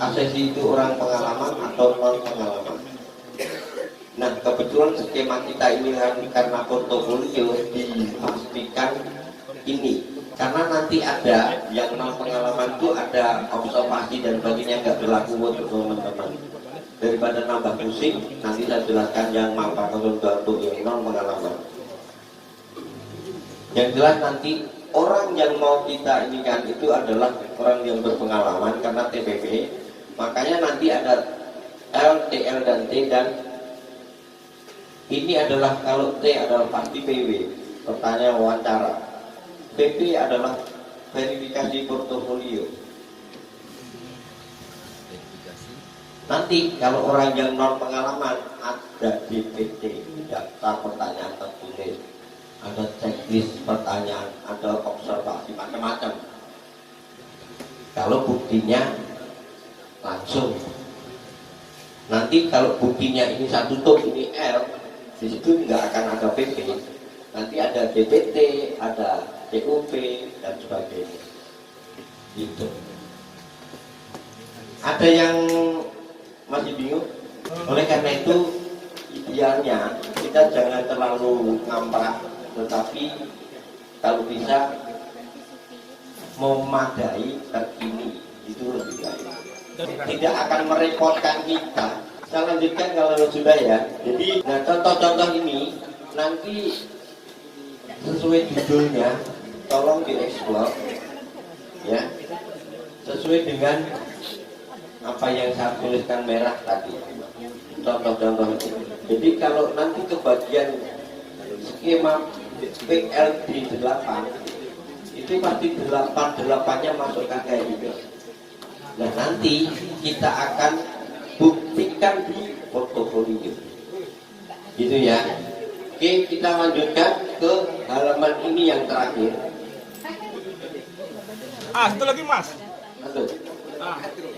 asesi itu orang pengalaman atau non pengalaman. Nah, kebetulan skema kita ini karena portofolio dipastikan ini. Karena nanti ada yang non pengalaman itu ada observasi dan sebagainya nggak berlaku untuk teman-teman. Daripada nambah pusing, nanti saya jelaskan yang mampu untuk yang non pengalaman. Yang jelas nanti orang yang mau kita ini kan itu adalah orang yang berpengalaman karena TPP. Makanya nanti ada L, TL dan T, dan ini adalah kalau T adalah pasti PW, pertanyaan wawancara. PP adalah verifikasi portofolio. Nanti kalau orang yang non pengalaman ada DPT, daftar pertanyaan tertulis, ada checklist pertanyaan, ada observasi macam-macam. Kalau buktinya langsung, nanti kalau buktinya ini satu tuk, ini L, di situ nggak akan ada PP. Nanti ada DPT, ada DUP dan sebagainya. Gitu. Ada yang masih bingung? Oleh karena itu idealnya kita jangan terlalu ngamprak, tetapi kalau bisa memadai terkini itu lebih baik. Tidak akan merepotkan kita. Saya lanjutkan kalau sudah ya. Jadi, nah contoh-contoh ini nanti sesuai judulnya, tolong dieksplor, ya, sesuai dengan apa yang saya tuliskan merah tadi. Contoh-contoh itu. Jadi kalau nanti kebagian skema PLD 8 itu pasti 8-8-nya masuk KKI juga. Nah nanti kita akan buktikan di portofolio, gitu ya. Oke, kita lanjutkan ke halaman ini yang terakhir. Satu lagi Mas. Betul.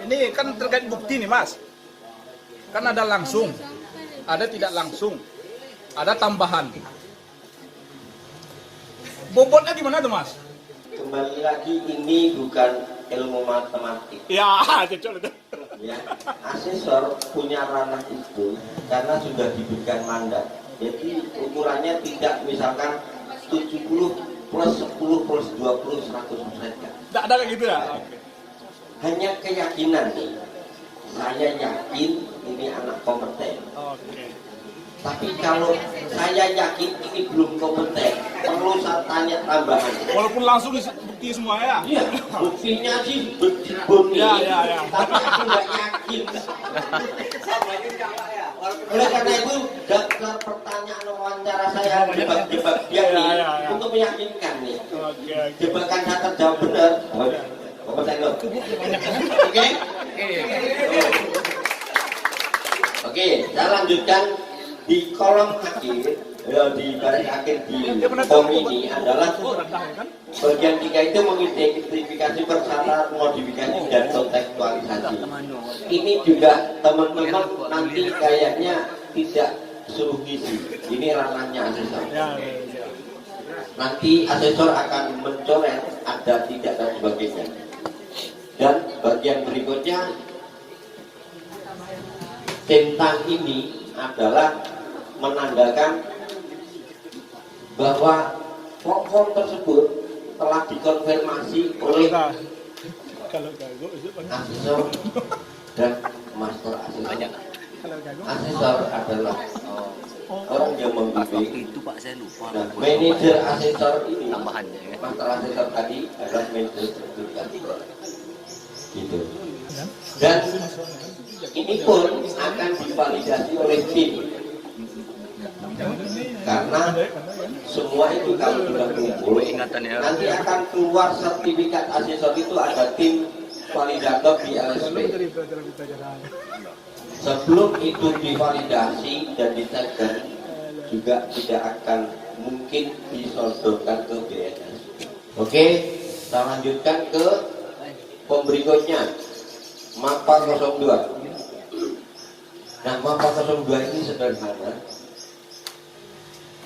Ini kan terkait bukti nih Mas. Kan ada langsung, ada tidak langsung, ada tambahan. Bobotnya gimana tuh Mas? Kembali lagi, ini bukan ilmu matematik. Ya, cocok itu. Ya, asesor punya ranah itu karena sudah diberikan mandat. Jadi ukurannya tidak misalkan 70 plus 10 plus 20 100%. Tidak ada kayak gitu ya? Hanya keyakinan nih. Saya yakin ini anak kompeten. Oke. Tapi kalau saya yakin ini belum kompeten, perlu saya tanya tambahan. Walaupun langsung bukti semua ya? Iya, buktinya sih bukti. Ya. Tapi aku nggak yakin. Oleh karena itu, daftar pertanyaan wawancara saya jebak-jebak dia nih untuk meyakinkan nih. Jebakan saya terjawab benar. Kompeten loh. Oke, saya lanjutkan. Di kolom akhir, di baris akhir di form ini adalah bagian 3 itu mengidentifikasi persyarat, modifikasi dan kontekstualisasi. Ini juga teman-teman nanti kayaknya tidak suruh ngisi. Ini ranahnya asesor. Nanti asesor akan mencoret ada, tidak dan sebagainya. Dan bagian berikutnya tentang ini adalah menandakan bahwa form tersebut telah dikonfirmasi oleh asesor dan master asesor. Asesor adalah orang yang membimbing. Nah, manajer asesor ini, master asesor tadi adalah manajer sertifikasi. Gitu. Dan ini pun akan divalidasi oleh tim. Karena semua itu kalau sudah kumpul, nanti akan keluar sertifikat asesor itu ada tim validator di LSP. Sebelum itu divalidasi dan diteken, juga tidak akan mungkin disodorkan ke BNS. Oke, kita lanjutkan ke berikutnya, mapa 02. Nah, mapa 02 ini sederhana.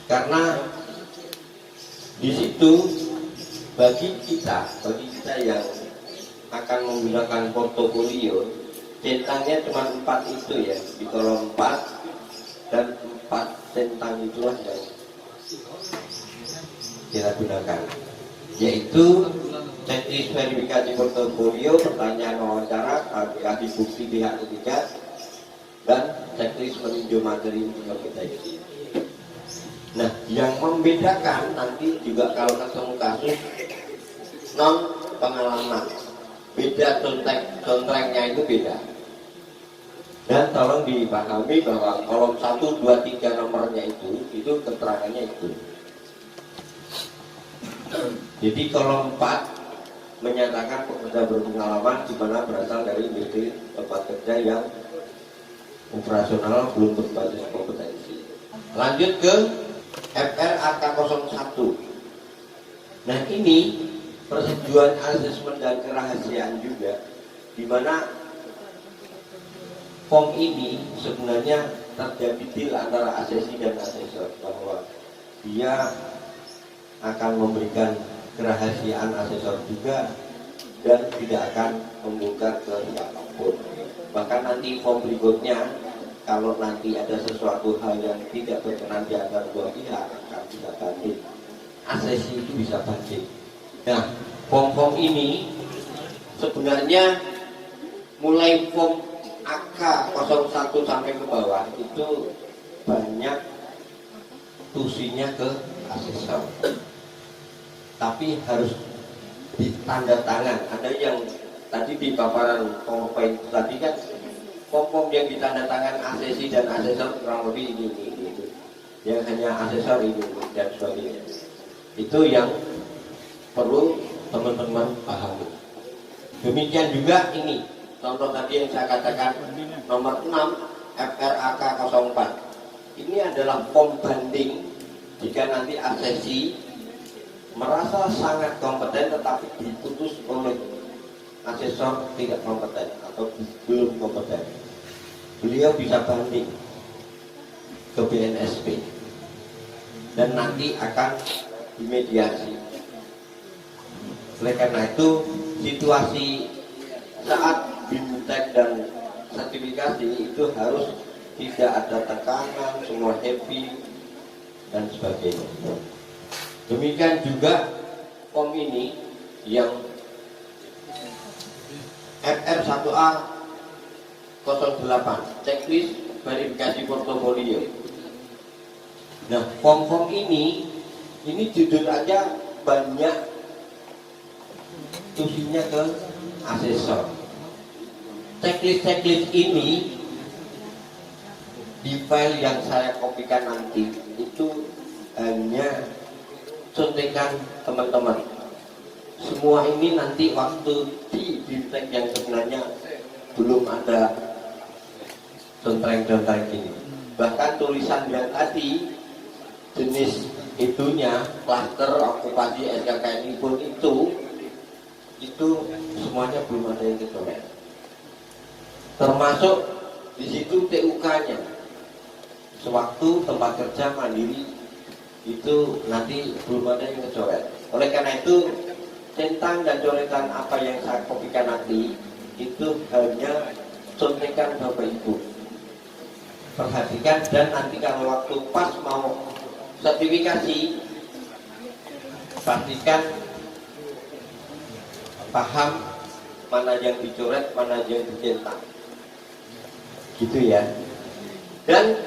Karena di situ bagi kita yang akan menggunakan portofolio, centangnya cuma 4 itu ya, di kolom 4 dan 4 centang itulah yang kita gunakan, yaitu checklist verifikasi portofolio, pertanyaan wawancara, klarifikasi bukti pihak ketiga, dan checklist peninjau materi kompetensi. Nah, yang membedakan nanti juga kalau ketemu kasus non pengalaman, beda contrengnya itu beda. Dan tolong dipahami bahwa kolom 1, 2, 3 nomornya itu keterangannya itu. Jadi kolom 4 menyatakan pekerja berpengalaman di mana berasal dari industri tempat kerja yang operasional belum berbasis kompetensi. Lanjut ke FRAK 01. Nah, ini persetujuan asesmen dan kerahasiaan juga, di mana form ini sebenarnya terjadi deal antara asesi dan asesor bahwa dia akan memberikan kerahasiaan asesor juga dan tidak akan membongkar ke siapapun. Bahkan nanti form berikutnya, kalau nanti ada sesuatu hal yang tidak berkenan di antara dua pihak, akan bisa banding. Asesi itu bisa banding. Nah, form-form ini sebenarnya mulai form AK 01 sampai ke bawah itu banyak tusinya ke asesor. Tapi harus ditanda tangan. Ada yang tadi di paparan PowerPoint tadi kan form yang ditandatangan asesi dan asesor kurang lebih ini. Yang hanya asesor ini dan sebagainya. Itu yang perlu teman-teman pahami. Demikian juga ini contoh tadi yang saya katakan nomor 6 FRAK 04. Ini adalah form banding Jika nanti asesi merasa sangat kompeten tetapi diputus oleh asesor tidak kompeten atau belum kompeten, beliau bisa banding ke BNSP dan nanti akan dimediasi. Oleh karena itu, situasi saat BIMTEK dan sertifikasi itu harus tidak ada tekanan, semua happy dan sebagainya. Demikian juga form ini yang FR1A 08 checklist verifikasi portofolio. Nah, form-form ini jujur aja banyak tusinya ke asesor. Checklist ini di file yang saya kopikan nanti itu hanya contekan teman-teman. Semua ini nanti waktu di BIMTEK yang sebenarnya belum ada contreng-contreng ini. Bahkan tulisan yang tadi jenis itunya klaster okupasi SKKNI pun itu semuanya belum ada yang kecolek. Termasuk di situ TUK-nya. Sewaktu tempat kerja mandiri itu nanti belum ada yang kecoret. Oleh karena itu centang dan coretan apa yang saya kopikan nanti itu hanya contekan Bapak Ibu. Perhatikan dan nanti kalau waktu pas mau sertifikasi pastikan paham mana yang dicoret, mana yang dicetak. Gitu ya. Dan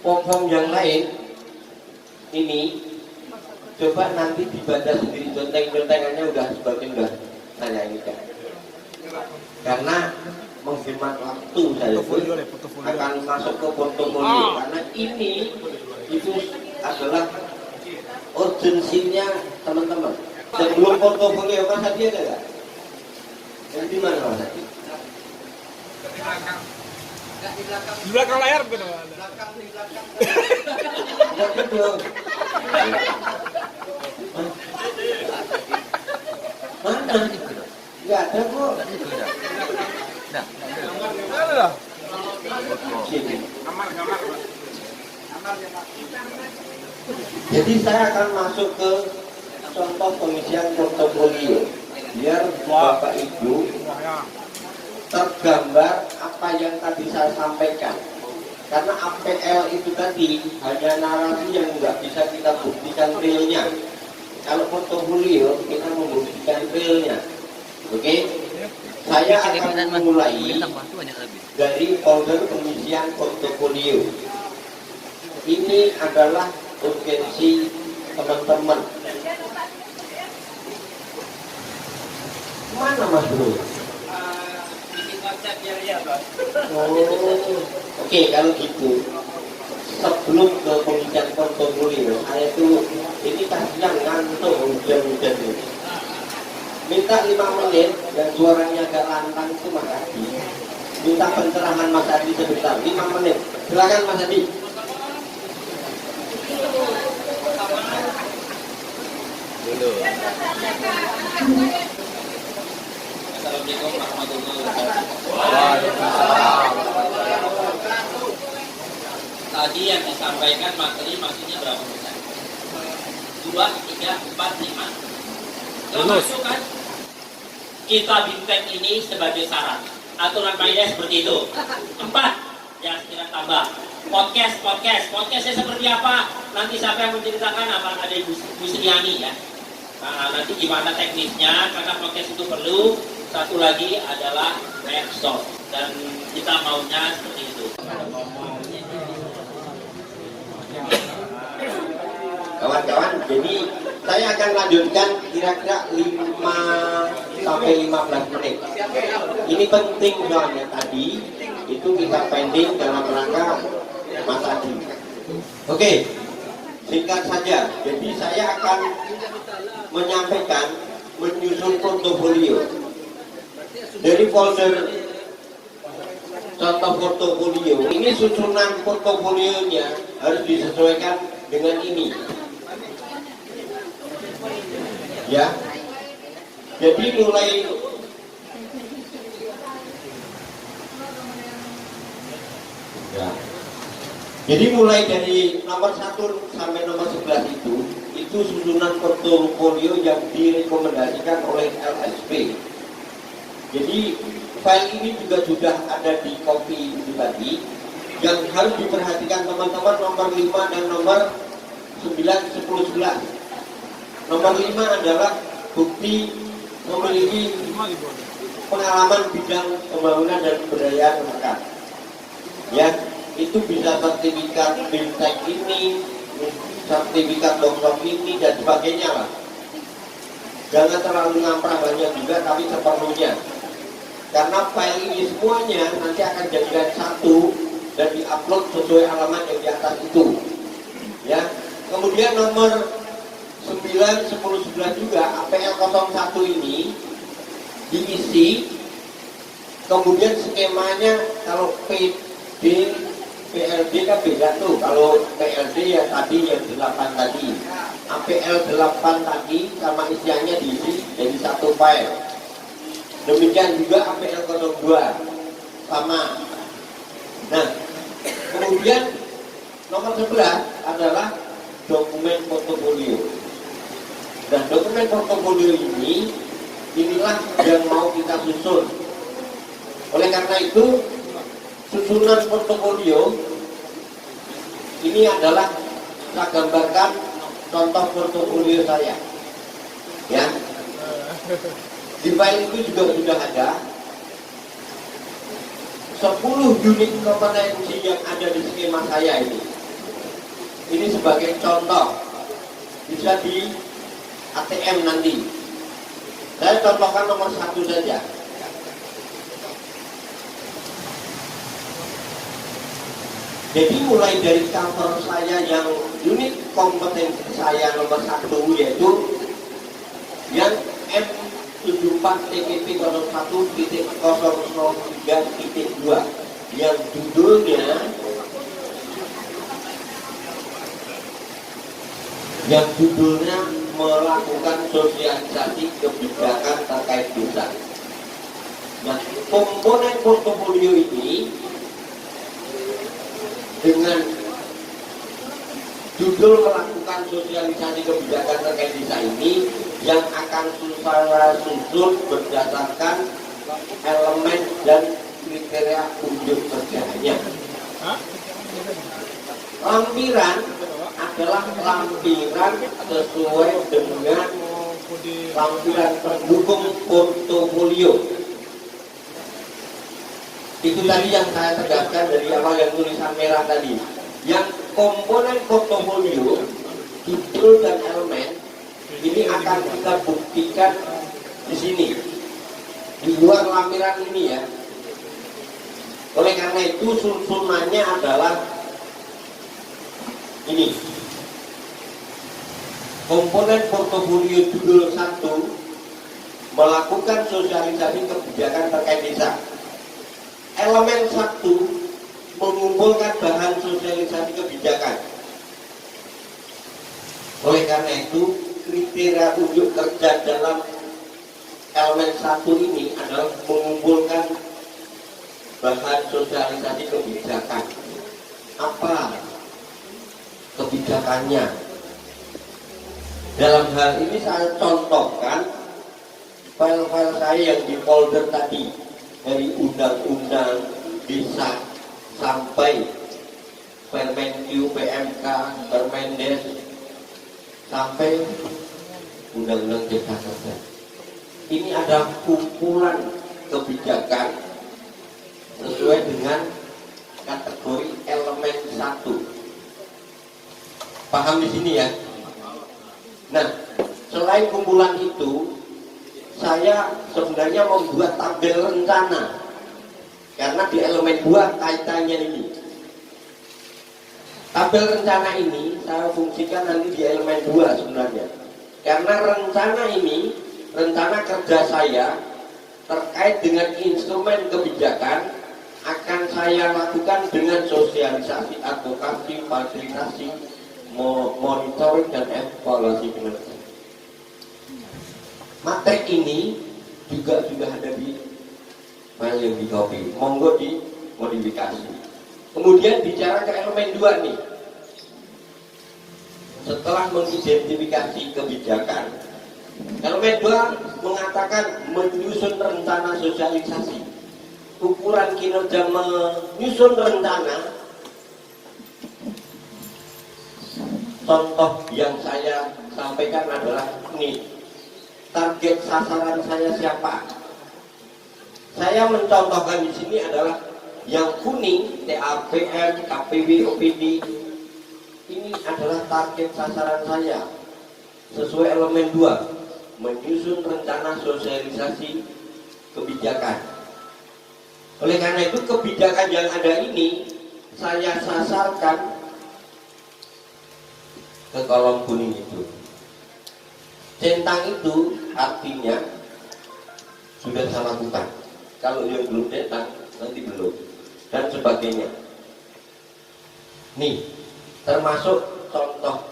form-form yang lain ini coba nanti dibaca sendiri, conteng-contengannya udah sebagian udah saya ini kan. Karena menghemat waktu saya pun akan masuk ke portofolio karena ini itu adalah urgensinya teman-teman. Sebelum portofolio Mas Hadi ada nggak? Yang di mana Mas Hadi? Di belakang layar betul. Mana? Nggak ada kok. Ada dah. Sini. Jadi saya akan masuk ke contoh pengisian portofolio biar Bapak Ibu tergambar apa yang tadi saya sampaikan. Karena APL itu tadi hanya narasi yang nggak bisa kita buktikan realnya. Kalau portofolio kita membuktikan realnya. Oke? Saya akan memulai dari folder pengisian portofolio. Ini adalah urgensi teman-teman. Mana Mas Bro? Oke, kalau gitu sebelum ke pengisian portofolio saya tuh ini kasihan ngantuk hujan-hujan ini. Minta 5 menit dan suaranya agak lantang itu Mas Hadi. Minta pencerahan Mas Hadi sebentar 5 menit. Silakan Mas Hadi. Assalamualaikum warahmatullahi wabarakatuh. Tadi yang disampaikan materi maksudnya berapa persen? 2, 3, 4, 5. Termasuk kan? Kita BIMTEK ini sebagai syarat. Aturan mainnya seperti itu. 4, ya kita tambah. Podcastnya seperti apa? Nanti siapa yang menceritakan apa? Ada Ibu Sriani ya. Nah, nanti gimana teknisnya? Karena podcast itu perlu. Satu lagi adalah medsos dan kita maunya seperti itu. Kawan-kawan, jadi saya akan lanjutkan kira-kira 5-15 menit. Ini penting soalnya tadi itu kita pending dalam rangka Mas Hadi. Oke, singkat saja. Jadi saya akan menyampaikan menyusun portofolio. Dari folder contoh portofolio ini susunan portofolionya harus disesuaikan dengan ini. Ya. Jadi mulai ya. Jadi mulai dari nomor 1 sampai nomor 11 itu susunan portofolio yang direkomendasikan oleh LSP. Jadi file ini juga sudah ada di copy itu tadi. Yang harus diperhatikan teman-teman nomor 5 dan nomor 9, 10, 11. Nomor 5 adalah bukti memiliki pengalaman bidang pembangunan dan kebudayaan masyarakat. Ya, itu bisa sertifikat BIMTEK ini, sertifikat dokter ini dan sebagainya lah. Jangan terlalu ngamprah banyak juga, tapi seperlunya. Karena file ini semuanya nanti akan jadikan satu dan diupload sesuai alamat yang di atas itu. Ya, kemudian nomor 9, 10, 11 juga APL 01 ini diisi. Kemudian skemanya kalau PD, PLD kan beda tuh. Kalau PLD ya tadi yang 8 tadi, APL 8 tadi sama isiannya diisi jadi satu file. Demikian juga APL 02 sama. Nah, kemudian nomor 11 adalah dokumen portofolio. Dan dokumen portofolio ini inilah yang mau kita susun. Oleh karena itu, susunan portofolio ini adalah saya gambarkan contoh portofolio saya. Ya. Di file itu juga sudah ada 10 unit kompetensi yang ada di skema saya ini. Ini sebagai contoh, bisa di ATM nanti. Saya contohkan nomor 1 saja. Jadi mulai dari cover saya yang unit kompetensi saya nomor 1 yaitu yang M74TPP 01.003.2 yang judulnya melakukan sosialisasi kebijakan terkait desa. Nah, komponen portofolio ini dengan judul melakukan sosialisasi kebijakan terkait desa ini yang akan saya susun berdasarkan elemen dan kriteria unjuk kerjanya. Lampiran adalah lampiran sesuai dengan lampiran pendukung portofolio. Itu tadi yang saya tegaskan dari awal yang tulisan merah tadi. Yang komponen portofolio, judul dan elemen ini akan kita buktikan di sini, di luar lampiran ini ya. Oleh karena itu susunannya adalah ini. Komponen portofolio judul 1 melakukan sosialisasi kebijakan terkait desa. Elemen 1 mengumpulkan bahan sosialisasi kebijakan. Oleh karena itu kriteria unjuk kerja dalam elemen 1 ini adalah mengumpulkan bahan sosialisasi kebijakan. Apa kebijakannya? Dalam hal ini saya contohkan file-file saya yang di folder tadi, dari undang-undang desa sampai Permenq, PMK, Permendes sampai undang-undang desa saja. Ini ada kumpulan kebijakan sesuai dengan kategori elemen 1. Paham di sini ya? Nah, selain kumpulan itu, saya sebenarnya membuat tabel rencana karena di elemen 2 kaitannya ini. Tabel rencana ini saya fungsikan nanti di elemen 2 sebenarnya, karena rencana ini rencana kerja saya terkait dengan instrumen kebijakan akan saya lakukan dengan sosialisasi, advokasi, fasilitasi monitoring dan evaluasi kinerja. Materi ini juga sudah ada di file yang di copy, monggo di modifikasi. Kemudian bicara ke elemen 2 nih. Setelah mengidentifikasi kebijakan, elemen 2 mengatakan menyusun rencana sosialisasi. Ukuran kinerja menyusun rencana, contoh yang saya sampaikan adalah ini, target sasaran saya siapa. Saya mencontohkan di sini adalah yang kuning, TAPM, KPW, OPD. Ini adalah target sasaran saya sesuai elemen 2, menyusun rencana sosialisasi kebijakan. Oleh karena itu kebijakan yang ada ini saya sasarkan ke kolom kuning itu. Centang itu artinya sudah saya lakukan. Kalau yang belum centang nanti belum, dan sebagainya. Nih, termasuk contoh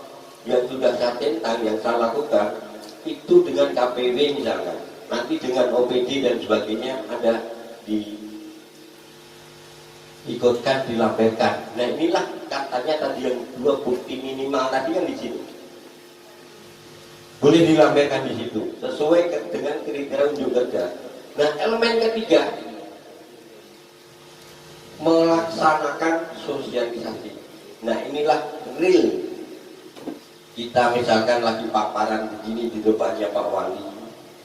yang sudah saya centang yang saya lakukan itu dengan KPW misalkan. Nanti dengan OPD dan sebagainya ada ikutkan, dilampirkan. Nah inilah katanya tadi yang 2 bukti minimal tadi yang di sini. Boleh dilampirkan di situ sesuai dengan kriteria unjuk kerja. Nah elemen ketiga, melaksanakan sosialisasi. Nah inilah real. Kita misalkan lagi paparan begini di depannya Pak Wali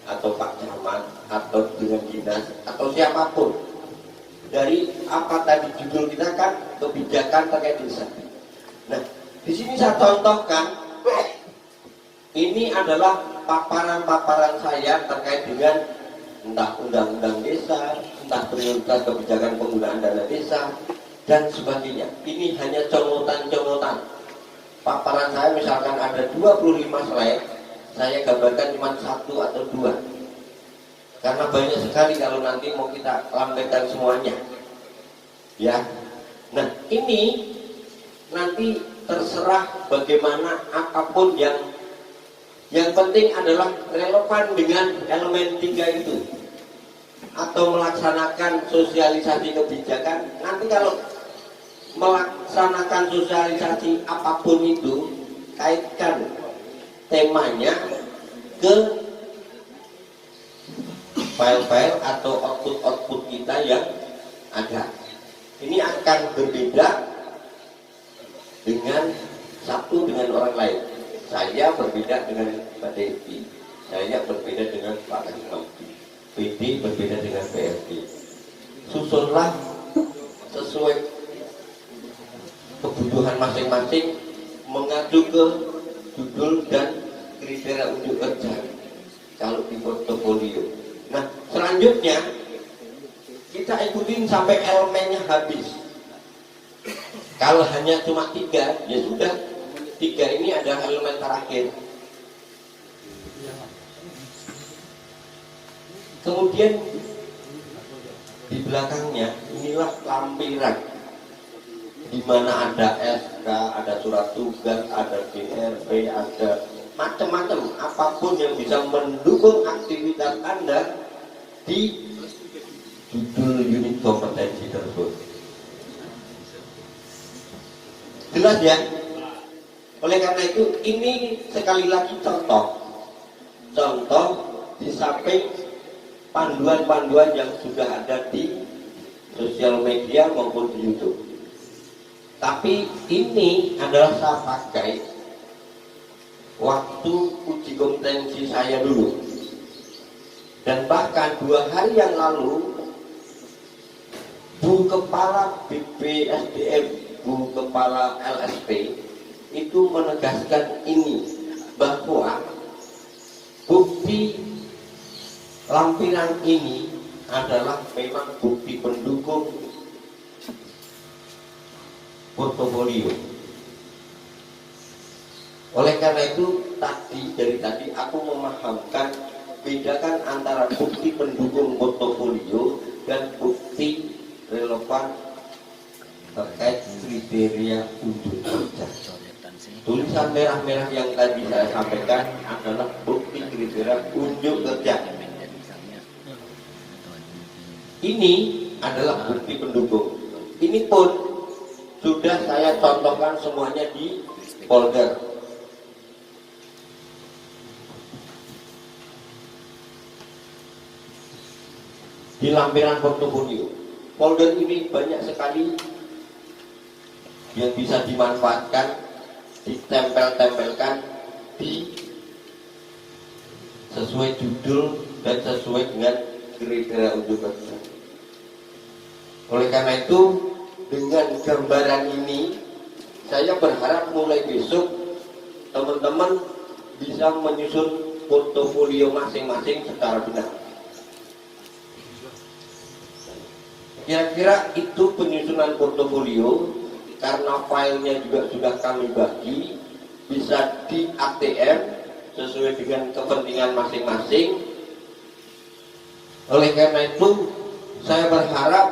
atau Pak Camat atau dengan dinas atau siapapun. Dari apa tadi judul kita kan kebijakan terkait desa. Nah, di sini saya contohkan ini adalah paparan-paparan saya terkait dengan entah undang-undang desa, entah prioritas kebijakan penggunaan dana desa dan sebagainya. Ini hanya comotan-comotan. Paparan saya misalkan ada 25 slide, saya gambarkan cuma 1 atau 2. Karena banyak sekali kalau nanti mau kita lampirkan semuanya. Ya. Nah, ini nanti terserah bagaimana apapun yang penting adalah relevan dengan elemen 3 itu. Atau melaksanakan sosialisasi kebijakan. Nanti kalau melaksanakan sosialisasi apapun itu, kaitkan temanya ke file-file atau output-output kita yang ada. Ini akan berbeda dengan satu dengan orang lain. Saya berbeda dengan Mbak Devi, saya berbeda dengan Pak Kampi, PD berbeda dengan PRD. Susunlah sesuai kebutuhan masing-masing, mengacu ke judul dan kriteria unjuk kerja kalau di portofolio. Nah, selanjutnya kita ikutin sampai elemennya habis. Kalau hanya cuma 3, ya sudah. 3 ini adalah elemen terakhir. Kemudian di belakangnya inilah lampiran, di mana ada SK, ada surat tugas, ada DRP, ada macam-macam, apapun yang bisa mendukung aktivitas Anda di judul unit kompetensi tersebut. Jelas ya? Oleh karena itu ini sekali lagi contoh di samping panduan-panduan yang sudah ada di sosial media maupun di YouTube. Tapi ini adalah saya pakai waktu uji kompetensi saya dulu, dan bahkan 2 hari yang lalu Bu Kepala BPSDM, Bu Kepala LSP itu menegaskan ini, bahwa bukti lampiran ini adalah memang bukti pendukung portofolio. Oleh karena itu dari tadi aku memahamkan, bedakan antara bukti pendukung portofolio dan bukti relevan terkait kriteria unjuk kerja. Tulisan merah-merah yang tadi saya sampaikan adalah bukti kriteria unjuk kerja. Ini adalah bukti pendukung. Ini pun sudah saya contohkan semuanya di folder. Di lampiran portofolio. Folder ini banyak sekali yang bisa dimanfaatkan, ditempel-tempelkan di sesuai judul dan sesuai dengan kriteria unjuk kerja. Oleh karena itu, dengan gambaran ini, saya berharap mulai besok teman-teman bisa menyusun portofolio masing-masing secara benar. Kira-kira itu penyusunan portofolio, karena filenya juga sudah kami bagi, bisa di ATM sesuai dengan kepentingan masing-masing. Oleh karena itu, saya berharap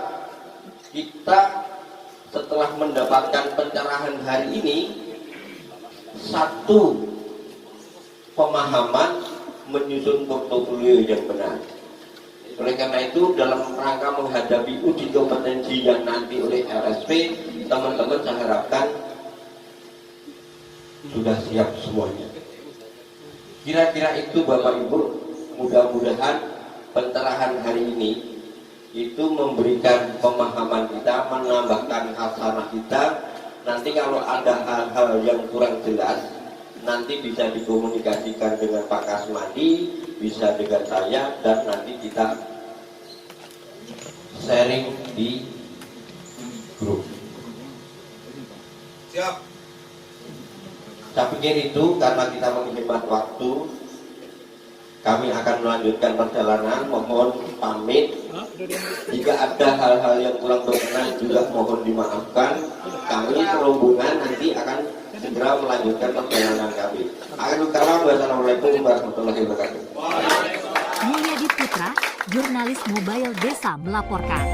kita setelah mendapatkan pencerahan hari ini, satu pemahaman menyusun portofolio yang benar. Oleh karena itu, dalam rangka menghadapi uji kompetensi yang nanti oleh LSP, teman-teman saya harapkan sudah siap semuanya. Kira-kira itu Bapak Ibu, mudah-mudahan pencerahan hari ini itu memberikan pemahaman kita, menambahkan khasanah kita. Nanti kalau ada hal-hal yang kurang jelas, nanti bisa dikomunikasikan dengan Pak Kasmadi, bisa dengan saya, dan nanti kita sharing di grup. Siap. Saya pikir itu karena kita menghemat waktu, kami akan melanjutkan perjalanan. Mohon pamit. Jika ada hal-hal yang kurang berkenan juga mohon dimaafkan. Kami rombongan nanti akan segera melanjutkan perjalanan kami. Wassalamualaikum warahmatullahi wabarakatuh. Mulyadi Putra, jurnalis Mobile Desa melaporkan.